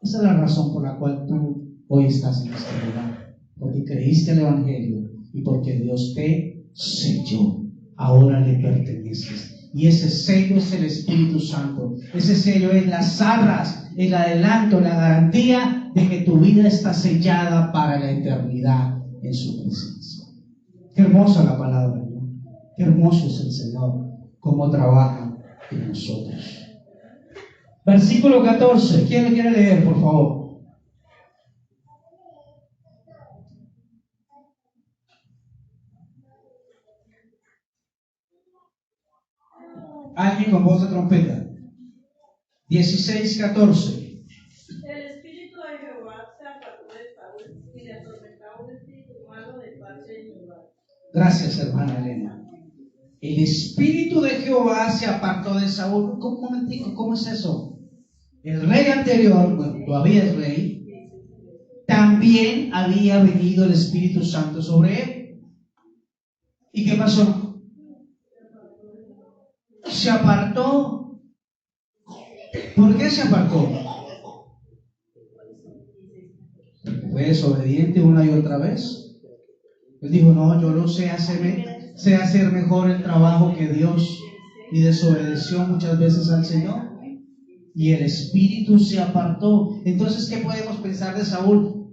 Esa es la razón por la cual tú hoy estás en este lugar, porque creíste el Evangelio y porque Dios te selló. Ahora le perteneces. Y ese sello es el Espíritu Santo. Ese sello es las arras, el adelanto, la garantía de que tu vida está sellada para la eternidad en su presencia. Qué hermosa la palabra, ¿no? Qué hermoso es el Señor, cómo trabaja en nosotros. Versículo 14. ¿Quién lo quiere leer, por favor? Alguien con voz de trompeta. 16:14. El espíritu de Jehová se apartó de Saúl y le atormentaba un espíritu malo de parte de Jehová. Gracias, hermana Elena. El espíritu de Jehová se apartó de Saúl. Un momentico, ¿cómo es eso? El rey anterior, bueno, todavía es rey, también había venido el Espíritu Santo sobre él. ¿Y qué pasó? Se apartó. ¿Por qué se apartó? Fue desobediente una y otra vez. Él dijo, no, yo no sé hacer mejor el trabajo que Dios, y desobedeció muchas veces al Señor. Y el espíritu se apartó. Entonces, ¿qué podemos pensar de Saúl?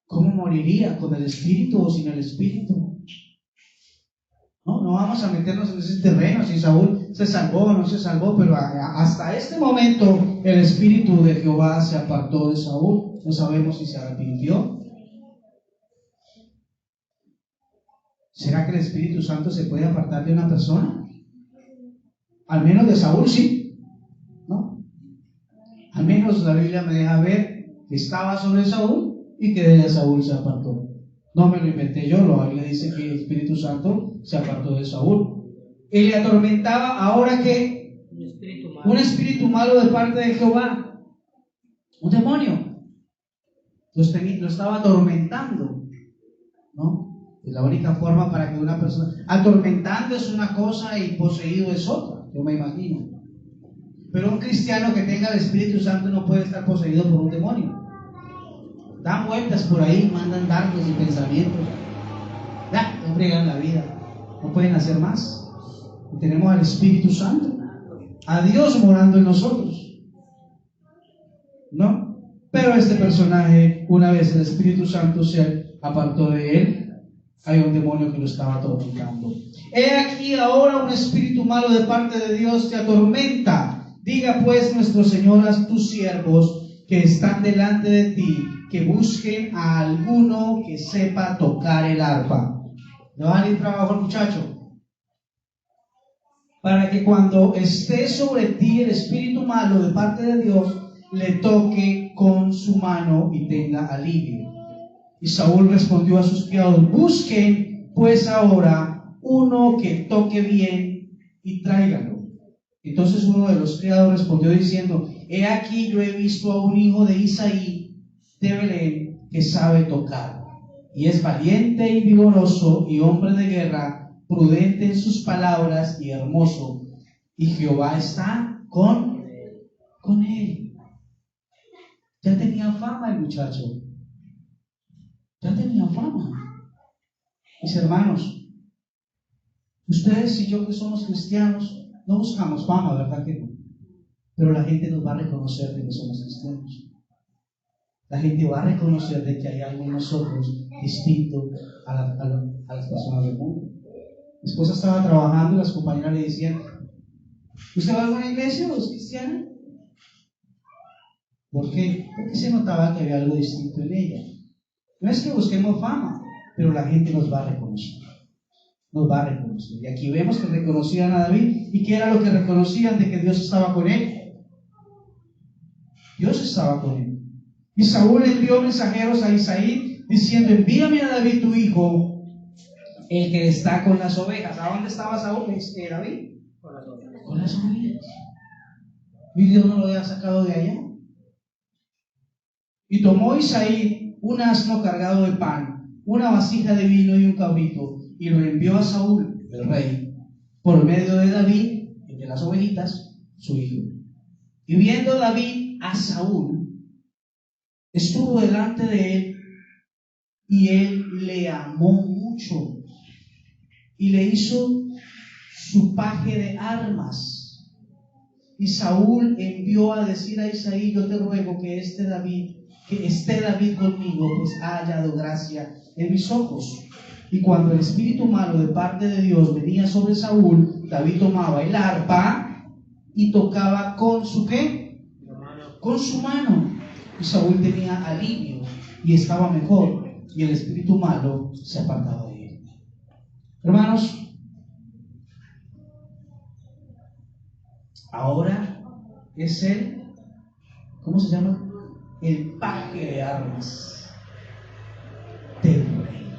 ¿Cómo moriría? ¿Con el espíritu o sin el espíritu? No vamos a meternos en ese terreno, si Saúl se salvó o no se salvó, pero hasta este momento el espíritu de Jehová se apartó de Saúl. No sabemos si se arrepintió. ¿Será que el Espíritu Santo se puede apartar de una persona? Al menos de Saúl sí, ¿no? Al menos la Biblia me deja ver que estaba sobre Saúl y que de Saúl se apartó. No me lo inventé yo, la Biblia dice que el Espíritu Santo se apartó de Saúl. Y le atormentaba, ahora que un espíritu malo de parte de Jehová, un demonio, lo estaba atormentando, ¿no? Es la única forma para que una persona, atormentando es una cosa y poseído es otra, yo me imagino. Pero un cristiano que tenga el Espíritu Santo no puede estar poseído por un demonio. Dan vueltas por ahí, mandan dardos y pensamientos. No fregan la vida, no pueden hacer más. Y tenemos al Espíritu Santo, a Dios morando en nosotros, ¿no? Pero este personaje, una vez el Espíritu Santo se apartó de él, hay un demonio que lo estaba atormentando. He aquí ahora un espíritu malo de parte de Dios te atormenta. Diga pues nuestro Señor a tus siervos que están delante de ti, que busquen a alguno que sepa tocar el arpa. ¿Le va a ir trabajo al muchacho? Para que cuando esté sobre ti el espíritu malo de parte de Dios, le toque con su mano y tenga alivio. Y Saúl respondió a sus criados, busquen pues ahora uno que toque bien y tráiganlo. Entonces uno de los criados respondió diciendo, he aquí yo he visto a un hijo de Isaí de Belén que sabe tocar, y es valiente y vigoroso y hombre de guerra, prudente en sus palabras y hermoso, y Jehová está con él. Ya tenía fama el muchacho. Ya tenía fama. Mis hermanos, ustedes y yo que somos cristianos, no buscamos fama, ¿verdad que no? Pero la gente nos va a reconocer de que somos cristianos. La gente va a reconocer de que hay algo en nosotros distinto a las personas del mundo. Mi esposa estaba trabajando y las compañeras le decían, ¿usted va a alguna iglesia o es cristiana? ¿Por qué? Porque se notaba que había algo distinto en ella. No es que busquemos fama, pero la gente nos va a reconocer. Nos va a reconocer. Y aquí vemos que reconocían a David. ¿Y qué era lo que reconocían? De que Dios estaba con él. Dios estaba con él. Y Saúl envió mensajeros a Isaí diciendo, envíame a David tu hijo, el que está con las ovejas. ¿A dónde estaba Saúl? David. Con las ovejas. Y Dios no lo había sacado de allá. Y tomó Isaí un asno cargado de pan, una vasija de vino y un cabrito, y lo envió a Saúl, el rey, por medio de David, el de las ovejitas, su hijo. Y viendo David a Saúl, estuvo delante de él, y él le amó mucho, y le hizo su paje de armas. Y Saúl envió a decir a Isaí, yo te ruego que esté David conmigo, pues ha hallado gracia en mis ojos. Y cuando el espíritu malo de parte de Dios venía sobre Saúl, David tomaba el arpa y tocaba con su ¿qué? Con su mano. Y Saúl tenía alivio y estaba mejor, y el espíritu malo se apartaba de él. Hermanos, ahora es el, ¿cómo se llama? El paje de armas del rey.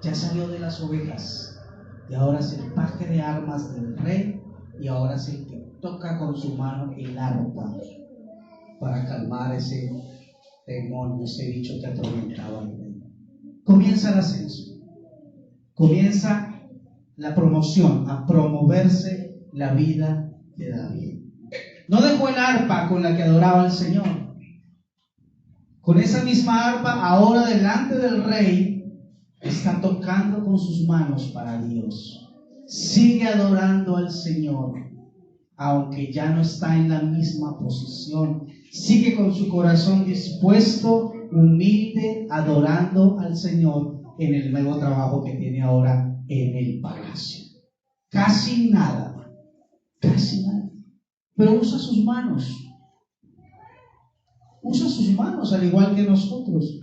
Ya salió de las ovejas y ahora es el paje de armas del rey, y ahora es el que toca con su mano el arpa para calmar ese demonio, ese bicho que atormentaba al rey. Comienza el ascenso, comienza la promoción, a promoverse la vida de David. No dejó el arpa con la que adoraba al Señor. Con esa misma arpa, ahora delante del rey, está tocando con sus manos para Dios. Sigue adorando al Señor, aunque ya no está en la misma posición. Sigue con su corazón dispuesto, humilde, adorando al Señor en el nuevo trabajo que tiene ahora en el palacio. Casi nada, pero usa sus manos. Usa sus manos al igual que nosotros.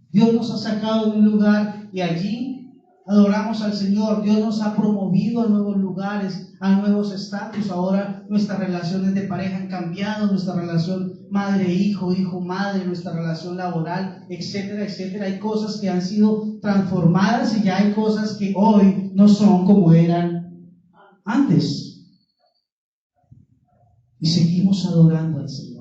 Dios nos ha sacado de un lugar y allí adoramos al Señor. Dios nos ha promovido a nuevos lugares, a nuevos estatus. Ahora nuestras relaciones de pareja han cambiado, nuestra relación madre-hijo, hijo-madre, nuestra relación laboral, etcétera, etcétera. Hay cosas que han sido transformadas y ya hay cosas que hoy no son como eran antes. Y seguimos adorando al Señor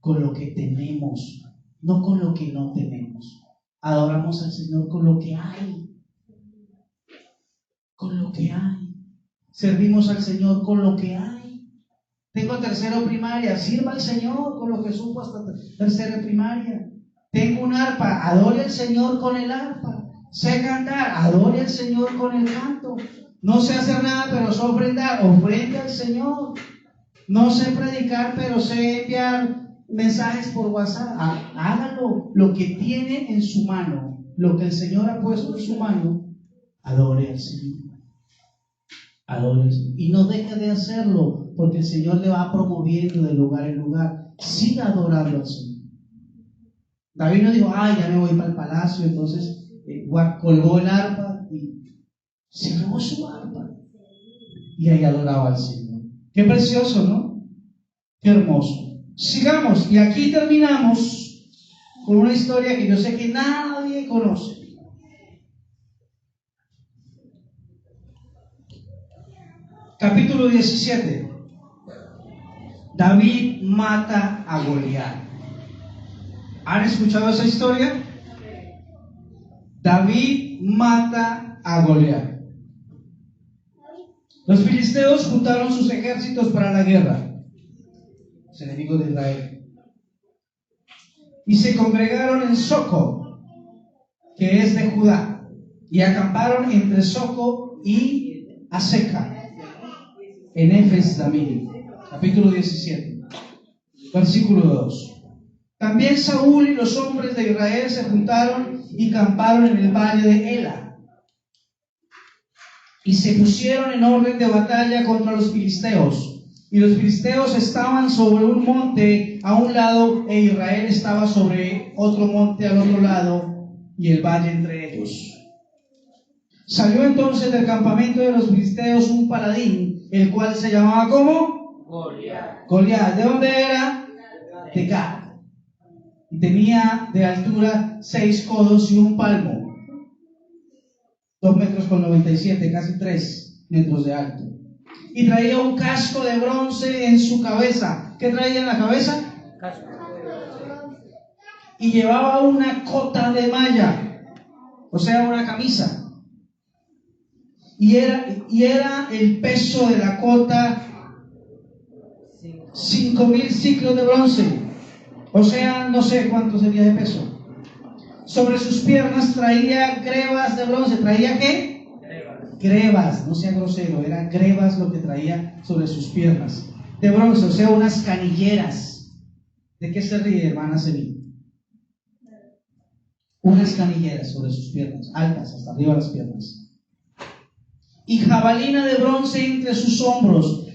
con lo que tenemos, no con lo que no tenemos. Adoramos al Señor con lo que hay. Con lo que hay. Servimos al Señor con lo que hay. Tengo tercero primaria, sirva al Señor con lo que supo hasta tercero primaria. Tengo un arpa, adore al Señor con el arpa. Sé cantar, adore al Señor con el canto. No sé hacer nada, pero sé ofrendar, ofrende al Señor. No sé predicar, pero sé enviar mensajes por WhatsApp. Hágalo, lo que tiene en su mano, lo que el Señor ha puesto en su mano, adore al Señor. Adore al Señor. Y no deje de hacerlo, porque el Señor le va promoviendo de lugar en lugar. Siga adorando al Señor. David no dijo, ya me voy para el palacio, entonces colgó el arpa y se robó su arpa. Y ahí adoraba al Señor. Qué precioso, ¿no? Qué hermoso. Sigamos, y aquí terminamos con una historia que yo sé que nadie conoce. Capítulo 17. David mata a Goliat. ¿Han escuchado esa historia? David mata a Goliat. Los filisteos juntaron sus ejércitos para la guerra, los enemigos de Israel, y se congregaron en Soco, que es de Judá, y acamparon entre Soco y Aseca, en Efes Damim. Capítulo 17, versículo 2. También Saúl y los hombres de Israel se juntaron y acamparon en el valle de Ela, y se pusieron en orden de batalla contra los filisteos. Y los filisteos estaban sobre un monte a un lado, e Israel estaba sobre otro monte al otro lado, y el valle entre ellos. Salió entonces del campamento de los filisteos un paladín, el cual se llamaba ¿cómo? Goliat. ¿De dónde era? De Gat. Y tenía de altura 6 codos y 1 palmo. 2 metros con 97, casi 3 metros de alto. Y traía un casco de bronce en su cabeza. ¿Qué traía en la cabeza? Casco. Y llevaba una cota de malla, o sea, una camisa. Y era el peso de la cota 5,000 ciclos de bronce. O sea, no sé cuánto sería de peso. Sobre sus piernas traía grebas de bronce. ¿Traía qué? Grebas, no sea grosero, eran grebas lo que traía sobre sus piernas. De bronce, o sea, unas canilleras. ¿De qué se ríe, hermana Sevilla? Unas canilleras sobre sus piernas, altas, hasta arriba de las piernas. Y jabalina de bronce entre sus hombros.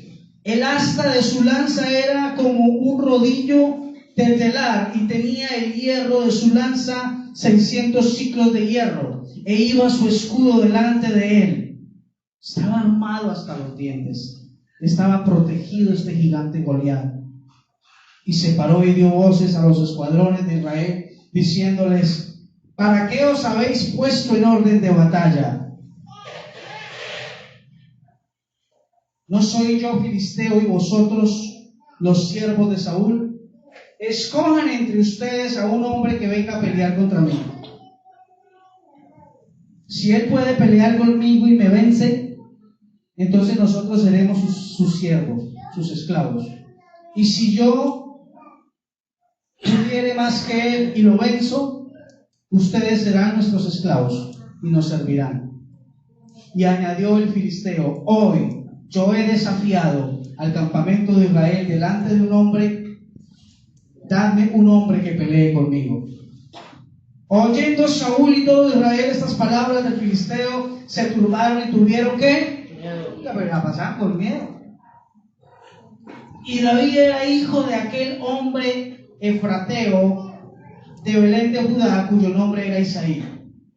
El asta de su lanza era como un rodillo de telar y tenía el hierro de su lanza 600 ciclos de hierro, e iba su escudo delante de él. Estaba armado hasta los dientes, estaba protegido este gigante Goliat. Y se paró y dio voces a los escuadrones de Israel, diciéndoles: ¿para qué os habéis puesto en orden de batalla? ¿No soy yo filisteo y vosotros los siervos de Saúl? Escojan entre ustedes a un hombre que venga a pelear contra mí. Si él puede pelear conmigo y me vence, entonces nosotros seremos sus siervos, sus esclavos. Y si yo pudiere más que él y lo venzo, ustedes serán nuestros esclavos y nos servirán. Y añadió el filisteo: hoy yo he desafiado al campamento de Israel delante de un hombre. Dadme un hombre que pelee conmigo. Oyendo Saúl y todo Israel estas palabras del filisteo, se turbaron y tuvieron que la pasaban con miedo. Y David era hijo de aquel hombre efrateo de Belén de Judá, cuyo nombre era Isaí,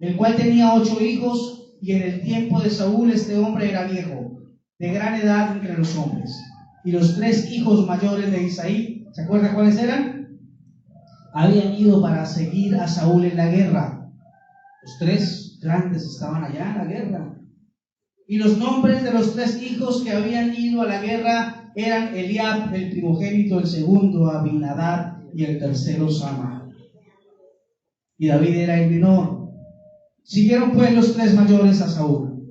el cual tenía 8 hijos, y en el tiempo de Saúl este hombre era viejo, de gran edad entre los hombres. Y los 3 hijos mayores de Isaí, ¿se acuerdan cuáles eran? Habían ido para seguir a Saúl en la guerra. Los 3 grandes estaban allá en la guerra. Y los nombres de los 3 hijos que habían ido a la guerra eran Eliab, el primogénito, el segundo Abinadab y el tercero Sama. Y David era el menor. Siguieron pues los 3 mayores a Saúl.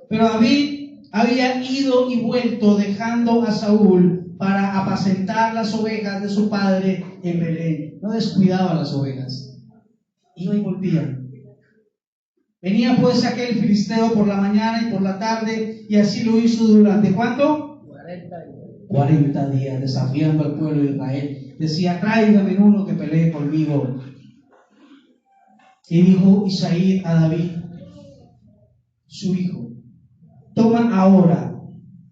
Pero David había ido y vuelto, dejando a Saúl para apacentar las ovejas de su padre en Belén. No descuidaba las ovejas, iba y volvía. Venía pues aquel filisteo por la mañana y por la tarde, y así lo hizo durante ¿cuánto? 40 días, desafiando al pueblo de Israel. Decía: tráigame uno que pelee conmigo. Y dijo Isaí a David, su hijo: toma ahora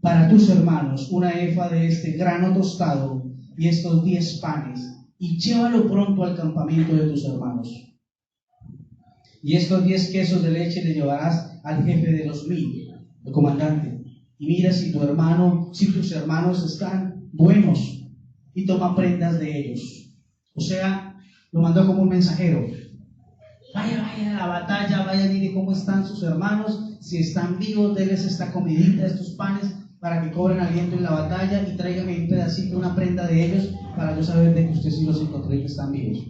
para tus hermanos una efa de este grano tostado y estos 10 panes, y llévalo pronto al campamento de tus hermanos. Y estos 10 quesos de leche le llevarás al jefe de los 1000, el comandante, y mira si tus hermanos están buenos, y toma prendas de ellos. O sea, lo mandó como un mensajero: vaya a la batalla, vaya, mire cómo están sus hermanos, si están vivos, denles esta comidita, estos panes, para que cobren aliento en la batalla, y tráigame un pedacito, una prenda de ellos, para yo saber de que usted sí los encontré y que están vivos.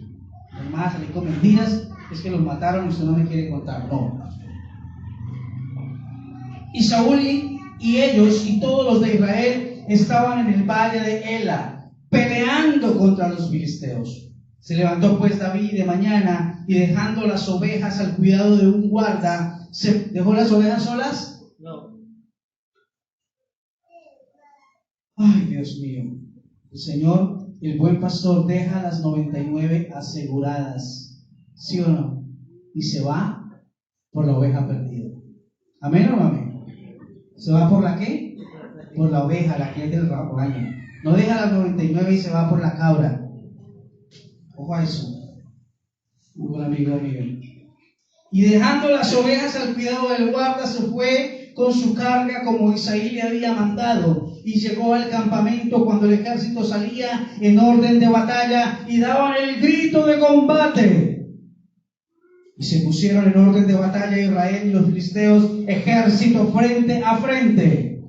Además, salí con mentiras, es que los mataron y usted no me quiere contar. No. Y Saúl y ellos y todos los de Israel estaban en el valle de Ela, peleando contra los filisteos. Se levantó pues David de mañana, y dejando las ovejas al cuidado de un guarda, ¿se dejó las ovejas solas? No. Ay, Dios mío. El Señor, el buen pastor, deja las 99 aseguradas, ¿sí o no? Y se va por la oveja perdida. ¿Amén o no amén? ¿Se va por la qué? Por la oveja, la que es del rebaño. No deja las 99 y se va por la cabra. Ojo a eso. Un buen amigo mío. Y dejando las ovejas al cuidado del guarda, se fue con su carga como Isaí le había mandado, y llegó al campamento cuando el ejército salía en orden de batalla y daban el grito de combate. Y se pusieron en orden de batalla Israel y los filisteos, ejército frente a frente.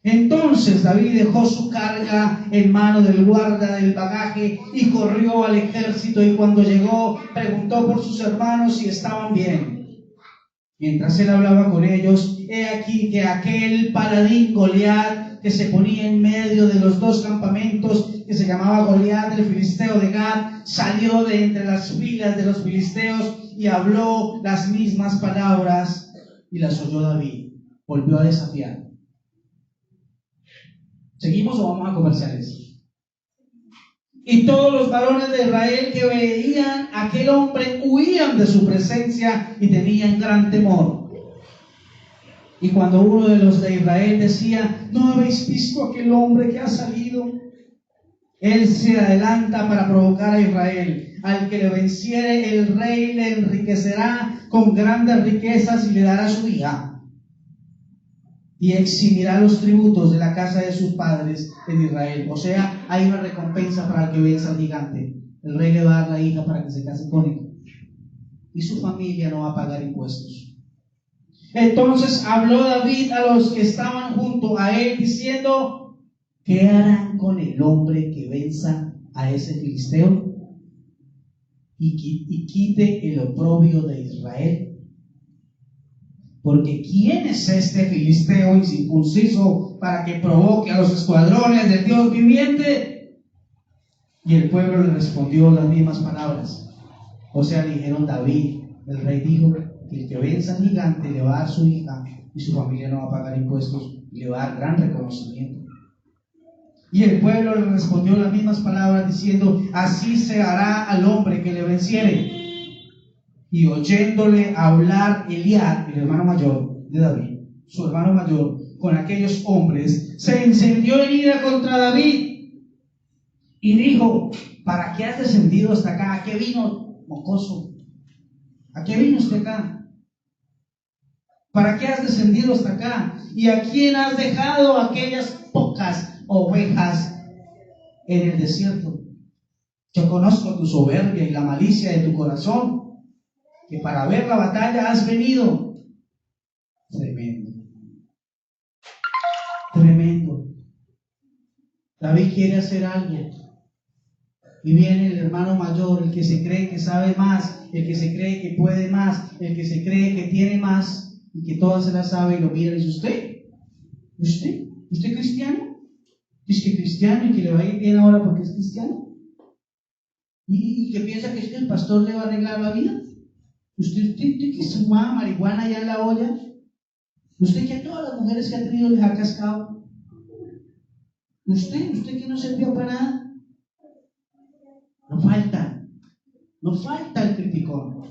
Entonces David dejó su carga en mano del guarda del bagaje y corrió al ejército, y cuando llegó preguntó por sus hermanos si estaban bien. Mientras él hablaba con ellos, he aquí que aquel paladín Goliat, que se ponía en medio de los 2 campamentos, que se llamaba Goliat el filisteo de Gad, salió de entre las filas de los filisteos y habló las mismas palabras, y las oyó David. Volvió a desafiar. ¿Seguimos o vamos a comerciales? Y todos los varones de Israel que veían a aquel hombre huían de su presencia y tenían gran temor. Y cuando uno de los de Israel decía: ¿no habéis visto aquel hombre que ha salido? Él se adelanta para provocar a Israel. Al que le venciere, el rey le enriquecerá con grandes riquezas y le dará su hija. Y eximirá los tributos de la casa de sus padres en Israel. O sea, hay una recompensa para el que venza al gigante. El rey le va a dar la hija para que se case con él. Y su familia no va a pagar impuestos. Entonces habló David a los que estaban junto a él diciendo: ¿qué harán con el hombre que venza a ese filisteo y quite el oprobio de Israel? Porque ¿quién es este filisteo incircunciso para que provoque a los escuadrones del Dios viviente? Y el pueblo le respondió las mismas palabras. O sea, le dijeron: David, el rey dijo que el que venza al gigante le va a dar su hija y su familia no va a pagar impuestos y le va a dar gran reconocimiento. Y el pueblo le respondió las mismas palabras diciendo: así se hará al hombre que le venciere. Y oyéndole hablar Eliab, el hermano mayor de David, su hermano mayor, con aquellos hombres, se encendió en ira contra David y dijo: ¿para qué has descendido hasta acá? ¿A qué vino, mocoso? ¿A qué vino usted acá? ¿Para qué has descendido hasta acá? ¿Y a quién has dejado aquellas pocas ovejas en el desierto? Yo conozco tu soberbia y la malicia de tu corazón, que para ver la batalla has venido. Tremendo. Tremendo. David quiere hacer algo. Y viene el hermano mayor, el que se cree que sabe más, el que se cree que puede más, el que se cree que tiene más y que todas se las sabe, y lo mira y dice: ¿Usted cristiano? Dice que cristiano y que le va a ir bien ahora porque es cristiano. Y que piensa que es que el pastor le va a arreglar la vida. Usted que fumaba marihuana allá en la olla. Usted que a todas las mujeres que ha tenido les ha cascado. Usted que no sirvió para nada. No falta el criticón.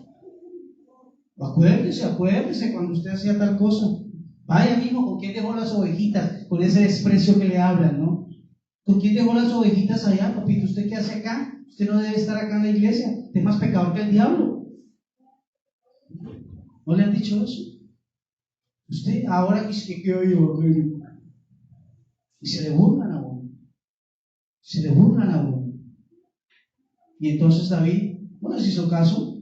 Acuérdese cuando usted hacía tal cosa. Vaya, mijo, ¿con quién dejó las ovejitas? Con ese desprecio que le hablan, ¿no? ¿Con quién dejó las ovejitas allá, papito? ¿Usted qué hace acá? Usted no debe estar acá en la iglesia. Usted es más pecador que el diablo. ¿No le han dicho eso? Usted ahora dice que oigo. Y se le burlan a uno. Y entonces David no les hizo caso.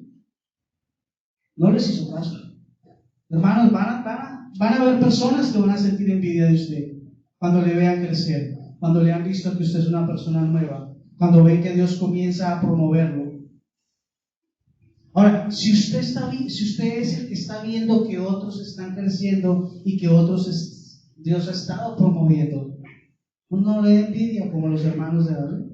Hermanos, van a haber personas que van a sentir envidia de usted cuando le vean crecer, cuando le han visto que usted es una persona nueva, cuando ven que Dios comienza a promoverlo. Ahora, si usted es el que está viendo que otros están creciendo y que Dios ha estado promoviendo, no le dé envidia como los hermanos de David.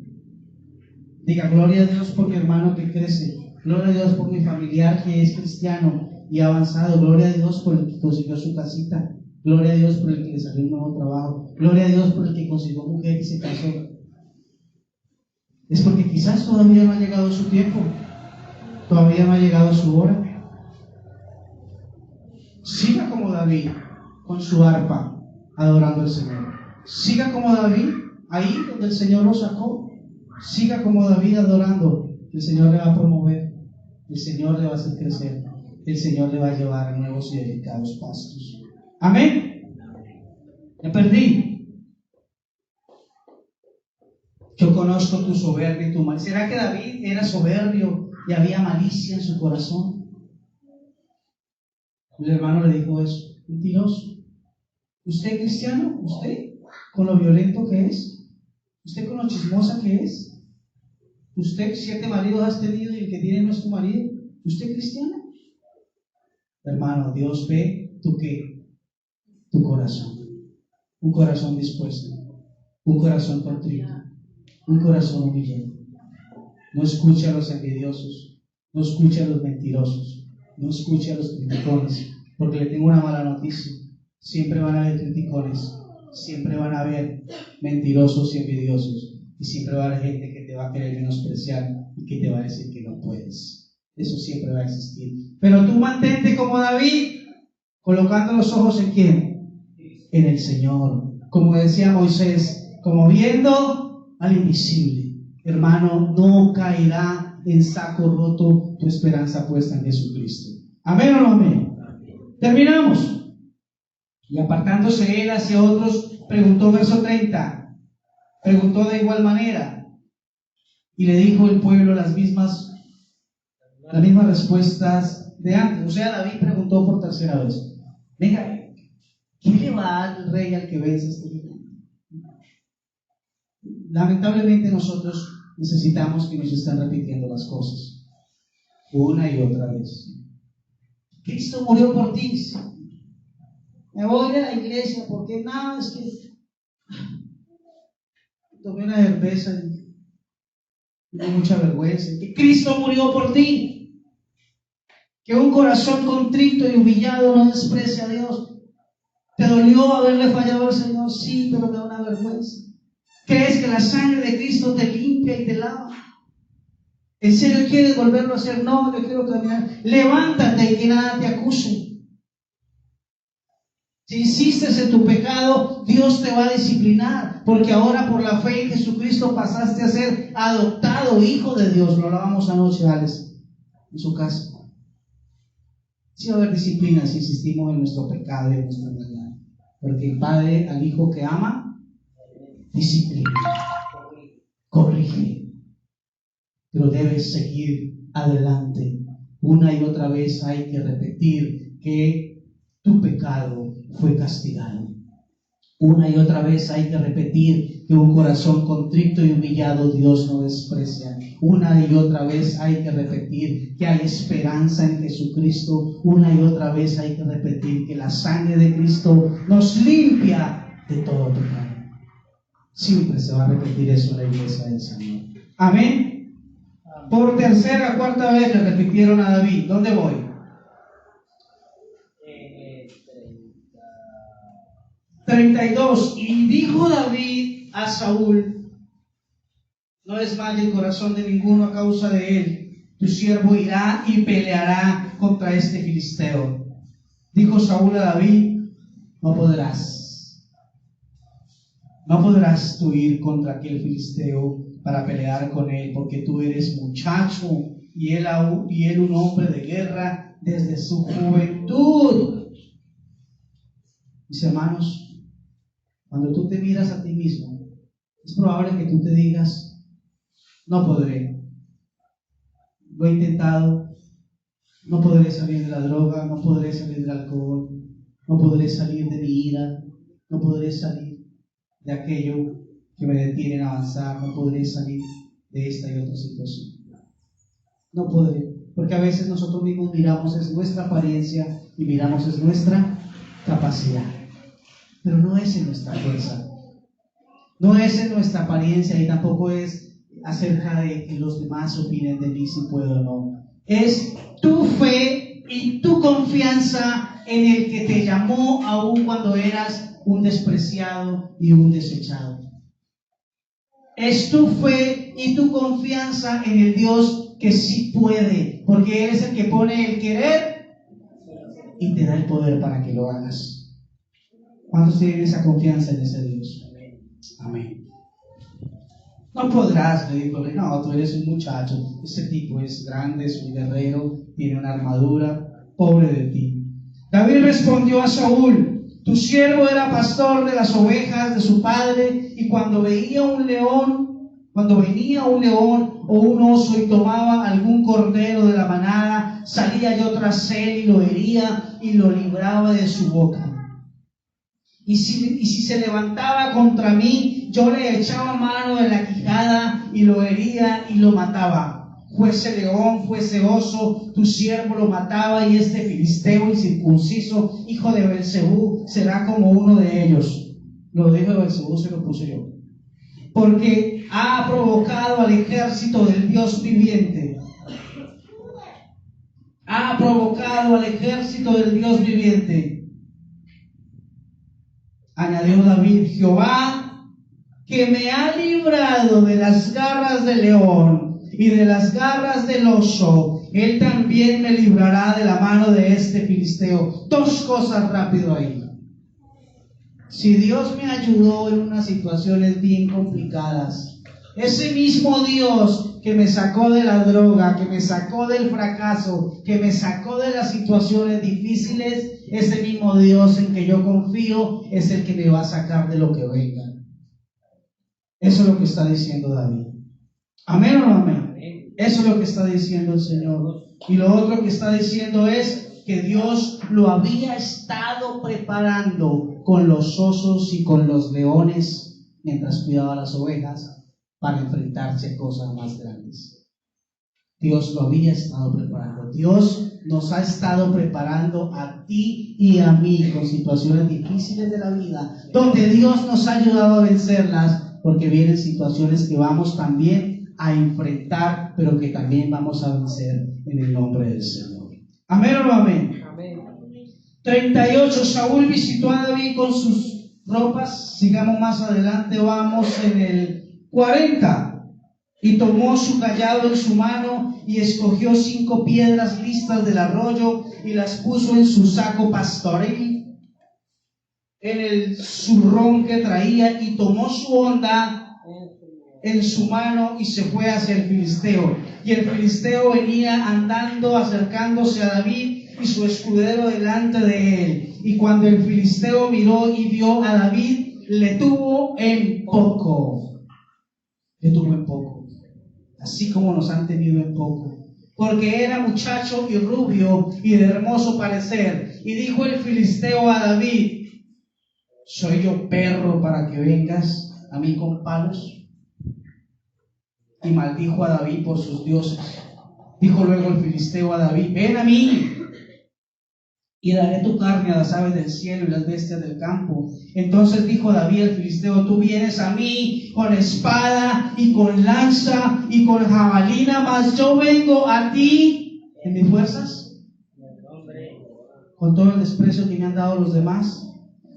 Diga: gloria a Dios por mi hermano que crece, gloria a Dios por mi familiar que es cristiano y ha avanzado, gloria a Dios por el que consiguió su casita, gloria a Dios por el que le salió un nuevo trabajo, gloria a Dios por el que consiguió mujer y se casó. Es porque quizás todavía no ha llegado su tiempo, todavía no ha llegado su hora. Siga como David con su arpa adorando al Señor. Siga como David ahí donde el Señor lo sacó. Siga como David adorando. El Señor le va a promover, el Señor le va a hacer crecer, el Señor le va a llevar a nuevos y delicados pastos. Amén. Me perdí. Yo conozco tu soberbia y tu malicia. ¿Será que David era soberbio y había malicia en su corazón? El hermano le dijo eso. Mentiroso. ¿Usted cristiano? ¿Usted con lo violento que es? ¿Usted con lo chismosa que es? ¿Usted 7 maridos has tenido y el que tiene no es tu marido? ¿Usted cristiano? Hermano, Dios ve tu corazón. Un corazón dispuesto, un corazón contrito, un corazón humillado. No escuche a los envidiosos, no escuche a los mentirosos, no escuche a los criticones, porque le tengo una mala noticia. Siempre van a haber criticones, siempre van a haber mentirosos y envidiosos, y siempre va a haber gente que te va a querer menospreciar y que te va a decir que no puedes. Eso siempre va a existir. Pero tú mantente como David, Colocando los ojos en ¿quién? En el Señor. Como decía Moisés, como viendo al invisible. Hermano, no caerá en saco roto tu esperanza puesta en Jesucristo. ¿Amén o no amén? Terminamos. Y apartándose él hacia otros, preguntó, verso 30, preguntó de igual manera, y le dijo el pueblo las mismas respuestas de antes. O sea, David preguntó por tercera vez: venga, ¿qué le va a dar el rey al que vence este día? Lamentablemente nosotros necesitamos que nos estén repitiendo las cosas una y otra vez. Cristo murió por ti. Me voy de la iglesia porque nada, es que tomé una cerveza y tengo mucha vergüenza. Que Cristo murió por ti. Que un corazón contrito y humillado no desprecia a Dios. ¿Te dolió haberle fallado al Señor? Sí, pero me da una vergüenza. ¿Crees que la sangre de Cristo te limpia y te lava? ¿En serio quieres volverlo a hacer? No, yo quiero caminar. Levántate y que nada te acuse. Si insistes en tu pecado, Dios te va a disciplinar, porque ahora por la fe en Jesucristo pasaste a ser adoptado hijo de Dios. Lo hablábamos anoche, Alex, en su casa. Sí va a haber disciplina si insistimos en nuestro pecado y en nuestra maldad, porque el Padre al Hijo que ama, disciplina, corrige, pero debes seguir adelante. Una y otra vez hay que repetir que tu pecado fue castigado. Una y otra vez hay que repetir que un corazón contrito y humillado Dios no desprecia. Una y otra vez hay que repetir que hay esperanza en Jesucristo. Una y otra vez hay que repetir que la sangre de Cristo nos limpia de todo pecado. Siempre se va a repetir eso en la iglesia del Señor. Amén. Por tercera, cuarta vez le repitieron a David. ¿Dónde voy? 32. Y dijo David a Saúl: no desmaye el corazón de ninguno a causa de él. Tu siervo irá y peleará contra este filisteo. Dijo Saúl a David: no podrás tú ir contra aquel filisteo para pelear con él, porque tú eres muchacho y él un hombre de guerra desde su juventud. Mis hermanos, cuando tú te miras a ti mismo, es probable que tú te digas: no podré, lo he intentado, no podré salir de la droga, no podré salir del alcohol, no podré salir de mi ira, no podré salir de aquello que me detiene en avanzar, no podré salir de esta y otra situación. No podré, porque a veces nosotros mismos miramos es nuestra apariencia y miramos es nuestra capacidad, pero no es en nuestra fuerza, no es en nuestra apariencia y tampoco es acerca de que los demás opinen de mí si puedo o no. Es tu fe y tu confianza en el que te llamó aún cuando eras un despreciado y un desechado. Es tu fe y tu confianza en el Dios que sí puede, porque Él es el que pone el querer y te da el poder para que lo hagas. ¿Cuántos tienen esa confianza en ese Dios? Amén. No podrás, le dijo, no, tú eres un muchacho, ese tipo es grande, es un guerrero, tiene una armadura, pobre de ti. David respondió a Saúl: tu siervo era pastor de las ovejas de su padre, y cuando venía un león o un oso y tomaba algún cordero de la manada, salía yo tras él y lo hería y lo libraba de su boca. Y si se levantaba contra mí, yo le echaba mano de la quijada y lo hería y lo mataba. Fuese león, fuese oso, tu siervo lo mataba, y este filisteo incircunciso, hijo de Beelzebú, será como uno de ellos. Lo dijo de Beelzebú, se lo puse yo. Porque ha provocado al ejército del Dios viviente. Ha provocado al ejército del Dios viviente. Añadió David: Jehová, que me ha librado de las garras del león y de las garras del oso, Él también me librará de la mano de este filisteo. Dos cosas rápido ahí. Si Dios me ayudó en unas situaciones bien complicadas, ese mismo Dios que me sacó de la droga, que me sacó del fracaso, que me sacó de las situaciones difíciles, ese mismo Dios en que yo confío es el que me va a sacar de lo que venga. Eso es lo que está diciendo David. ¿Amén o no amén? Eso es lo que está diciendo el Señor. Y lo otro que está diciendo es que Dios lo había estado preparando con los osos y con los leones mientras cuidaba las ovejas para enfrentarse a cosas más grandes. Dios lo había estado preparando. Dios nos ha estado preparando a ti y a mí con situaciones difíciles de la vida, donde Dios nos ha ayudado a vencerlas, porque vienen situaciones que vamos también a enfrentar, pero que también vamos a vencer en el nombre del Señor. ¿Amén o no amén? Amén. 38. Saúl visitó a David con sus ropas. Sigamos más adelante, vamos en el 40. Y tomó su cayado en su mano y escogió 5 piedras listas del arroyo y las puso en su saco pastoril, en el zurrón que traía, y tomó su honda en su mano y se fue hacia el filisteo. Y el filisteo venía andando, acercándose a David y su escudero delante de él. Y cuando el filisteo miró y vio a David, le tuvo en poco. Le tuvo en poco. Así como nos han tenido en poco. Porque era muchacho y rubio y de hermoso parecer. Y dijo el filisteo a David: ¿soy yo perro para que vengas a mí con palos? Y maldijo a David por sus dioses. Dijo luego el filisteo a David: ven a mí, y daré tu carne a las aves del cielo y las bestias del campo. Entonces dijo David al filisteo: tú vienes a mí con espada y con lanza y con jabalina, mas yo vengo a ti en mis fuerzas, con todo el desprecio que me han dado los demás.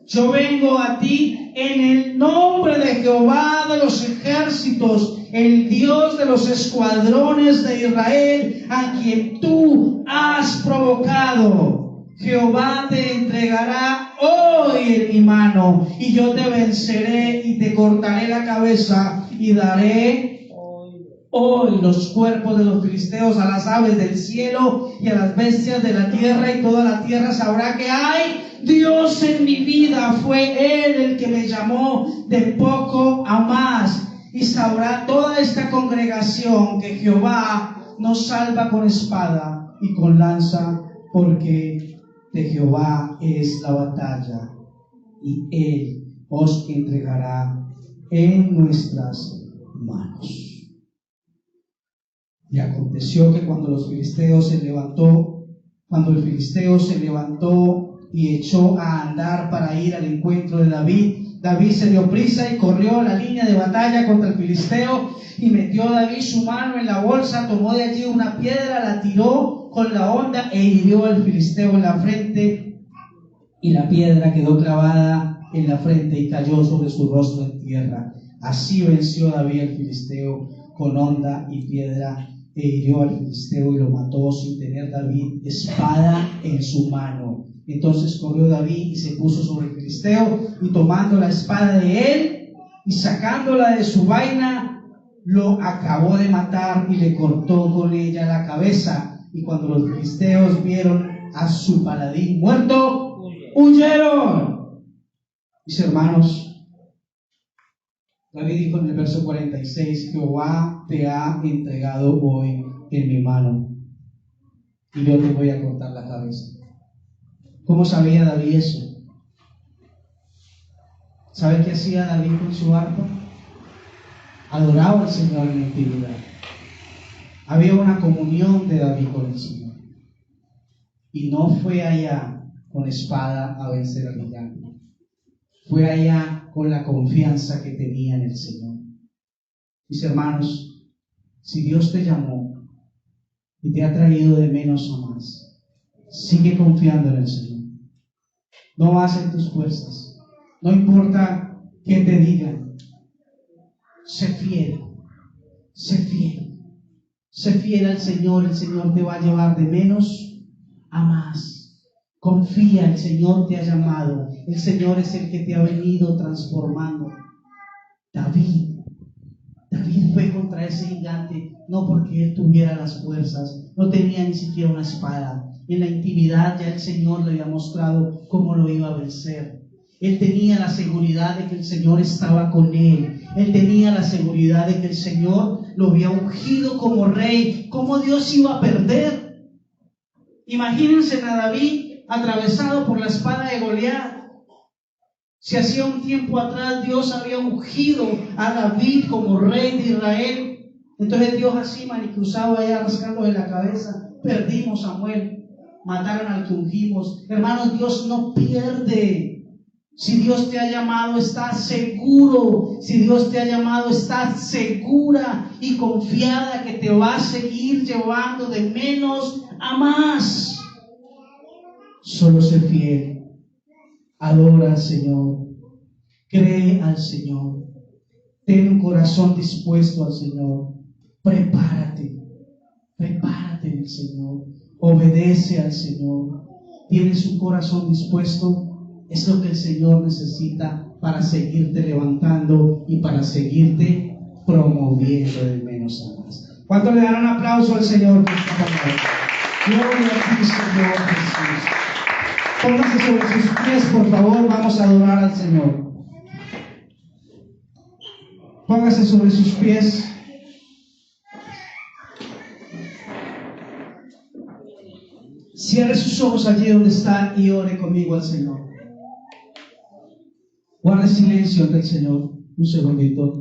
Yo vengo a ti en el nombre de Jehová de los ejércitos, el Dios de los escuadrones de Israel, a quien tú has provocado. Jehová te entregará hoy en mi mano, y yo te venceré y te cortaré la cabeza, y daré hoy los cuerpos de los filisteos a las aves del cielo y a las bestias de la tierra, y toda la tierra sabrá que hay Dios en mi vida. Fue Él el que me llamó de poco a más. Y sabrá toda esta congregación que Jehová nos salva con espada y con lanza, porque de Jehová es la batalla, y Él os entregará en nuestras manos. Y aconteció que cuando el filisteo se levantó y echó a andar para ir al encuentro de David se dio prisa y corrió la línea de batalla contra el filisteo, y metió David su mano en la bolsa, tomó de allí una piedra, la tiró con la honda e hirió al filisteo en la frente, y la piedra quedó clavada en la frente y cayó sobre su rostro en tierra. Así venció David al filisteo con honda y piedra, e hirió al filisteo y lo mató sin tener David espada en su mano. Entonces corrió David y se puso sobre el filisteo, y tomando la espada de él y sacándola de su vaina, lo acabó de matar y le cortó con ella la cabeza. Y cuando los filisteos vieron a su paladín muerto, huyeron. Mis hermanos, David dijo en el verso 46: Jehová te ha entregado hoy en mi mano, y yo te voy a cortar la cabeza. ¿Cómo sabía David eso? ¿Sabe qué hacía David con su arpa? Adoraba al Señor en la intimidad. Había una comunión de David con el Señor. Y no fue allá con espada a vencer al gigante. Fue allá con la confianza que tenía en el Señor. Mis hermanos, si Dios te llamó y te ha traído de menos a más, sigue confiando en el Señor. No vas en tus fuerzas. No importa qué te digan. Sé fiel. Sé fiel. Sé fiel al Señor. El Señor te va a llevar de menos a más. Confía, el Señor te ha llamado. El Señor es el que te ha venido transformando. David fue contra ese gigante no porque él tuviera las fuerzas, no tenía ni siquiera una espada. En la intimidad ya el Señor le había mostrado cómo lo iba a vencer. Él tenía la seguridad de que el Señor estaba con él. Él tenía la seguridad de que el Señor lo había ungido como rey. ¿Cómo Dios iba a perder? Imagínense a David atravesado por la espada de Goliat. Si hacía un tiempo atrás Dios había ungido a David como rey de Israel, entonces Dios así manicruzado allá rascándole la cabeza. Perdimos, Samuel, mataron al que ungimos. Hermanos, Dios no pierde. Si Dios te ha llamado, estás seguro. Si Dios te ha llamado, estás segura y confiada que te va a seguir llevando de menos a más. Solo sé fiel. Adora al Señor, cree al Señor, ten un corazón dispuesto al Señor, prepárate en el Señor, obedece al Señor. Tienes un corazón dispuesto, es lo que el Señor necesita para seguirte levantando y para seguirte promoviendo de menos a más. ¿Cuánto le dan un aplauso al Señor por esta palabra? Gloria a ti, Señor Jesús. Póngase sobre sus pies, por favor, vamos a adorar al Señor. Póngase sobre sus pies. Cierre sus ojos allí donde está y ore conmigo al Señor. Guarde silencio ante el Señor un segundito.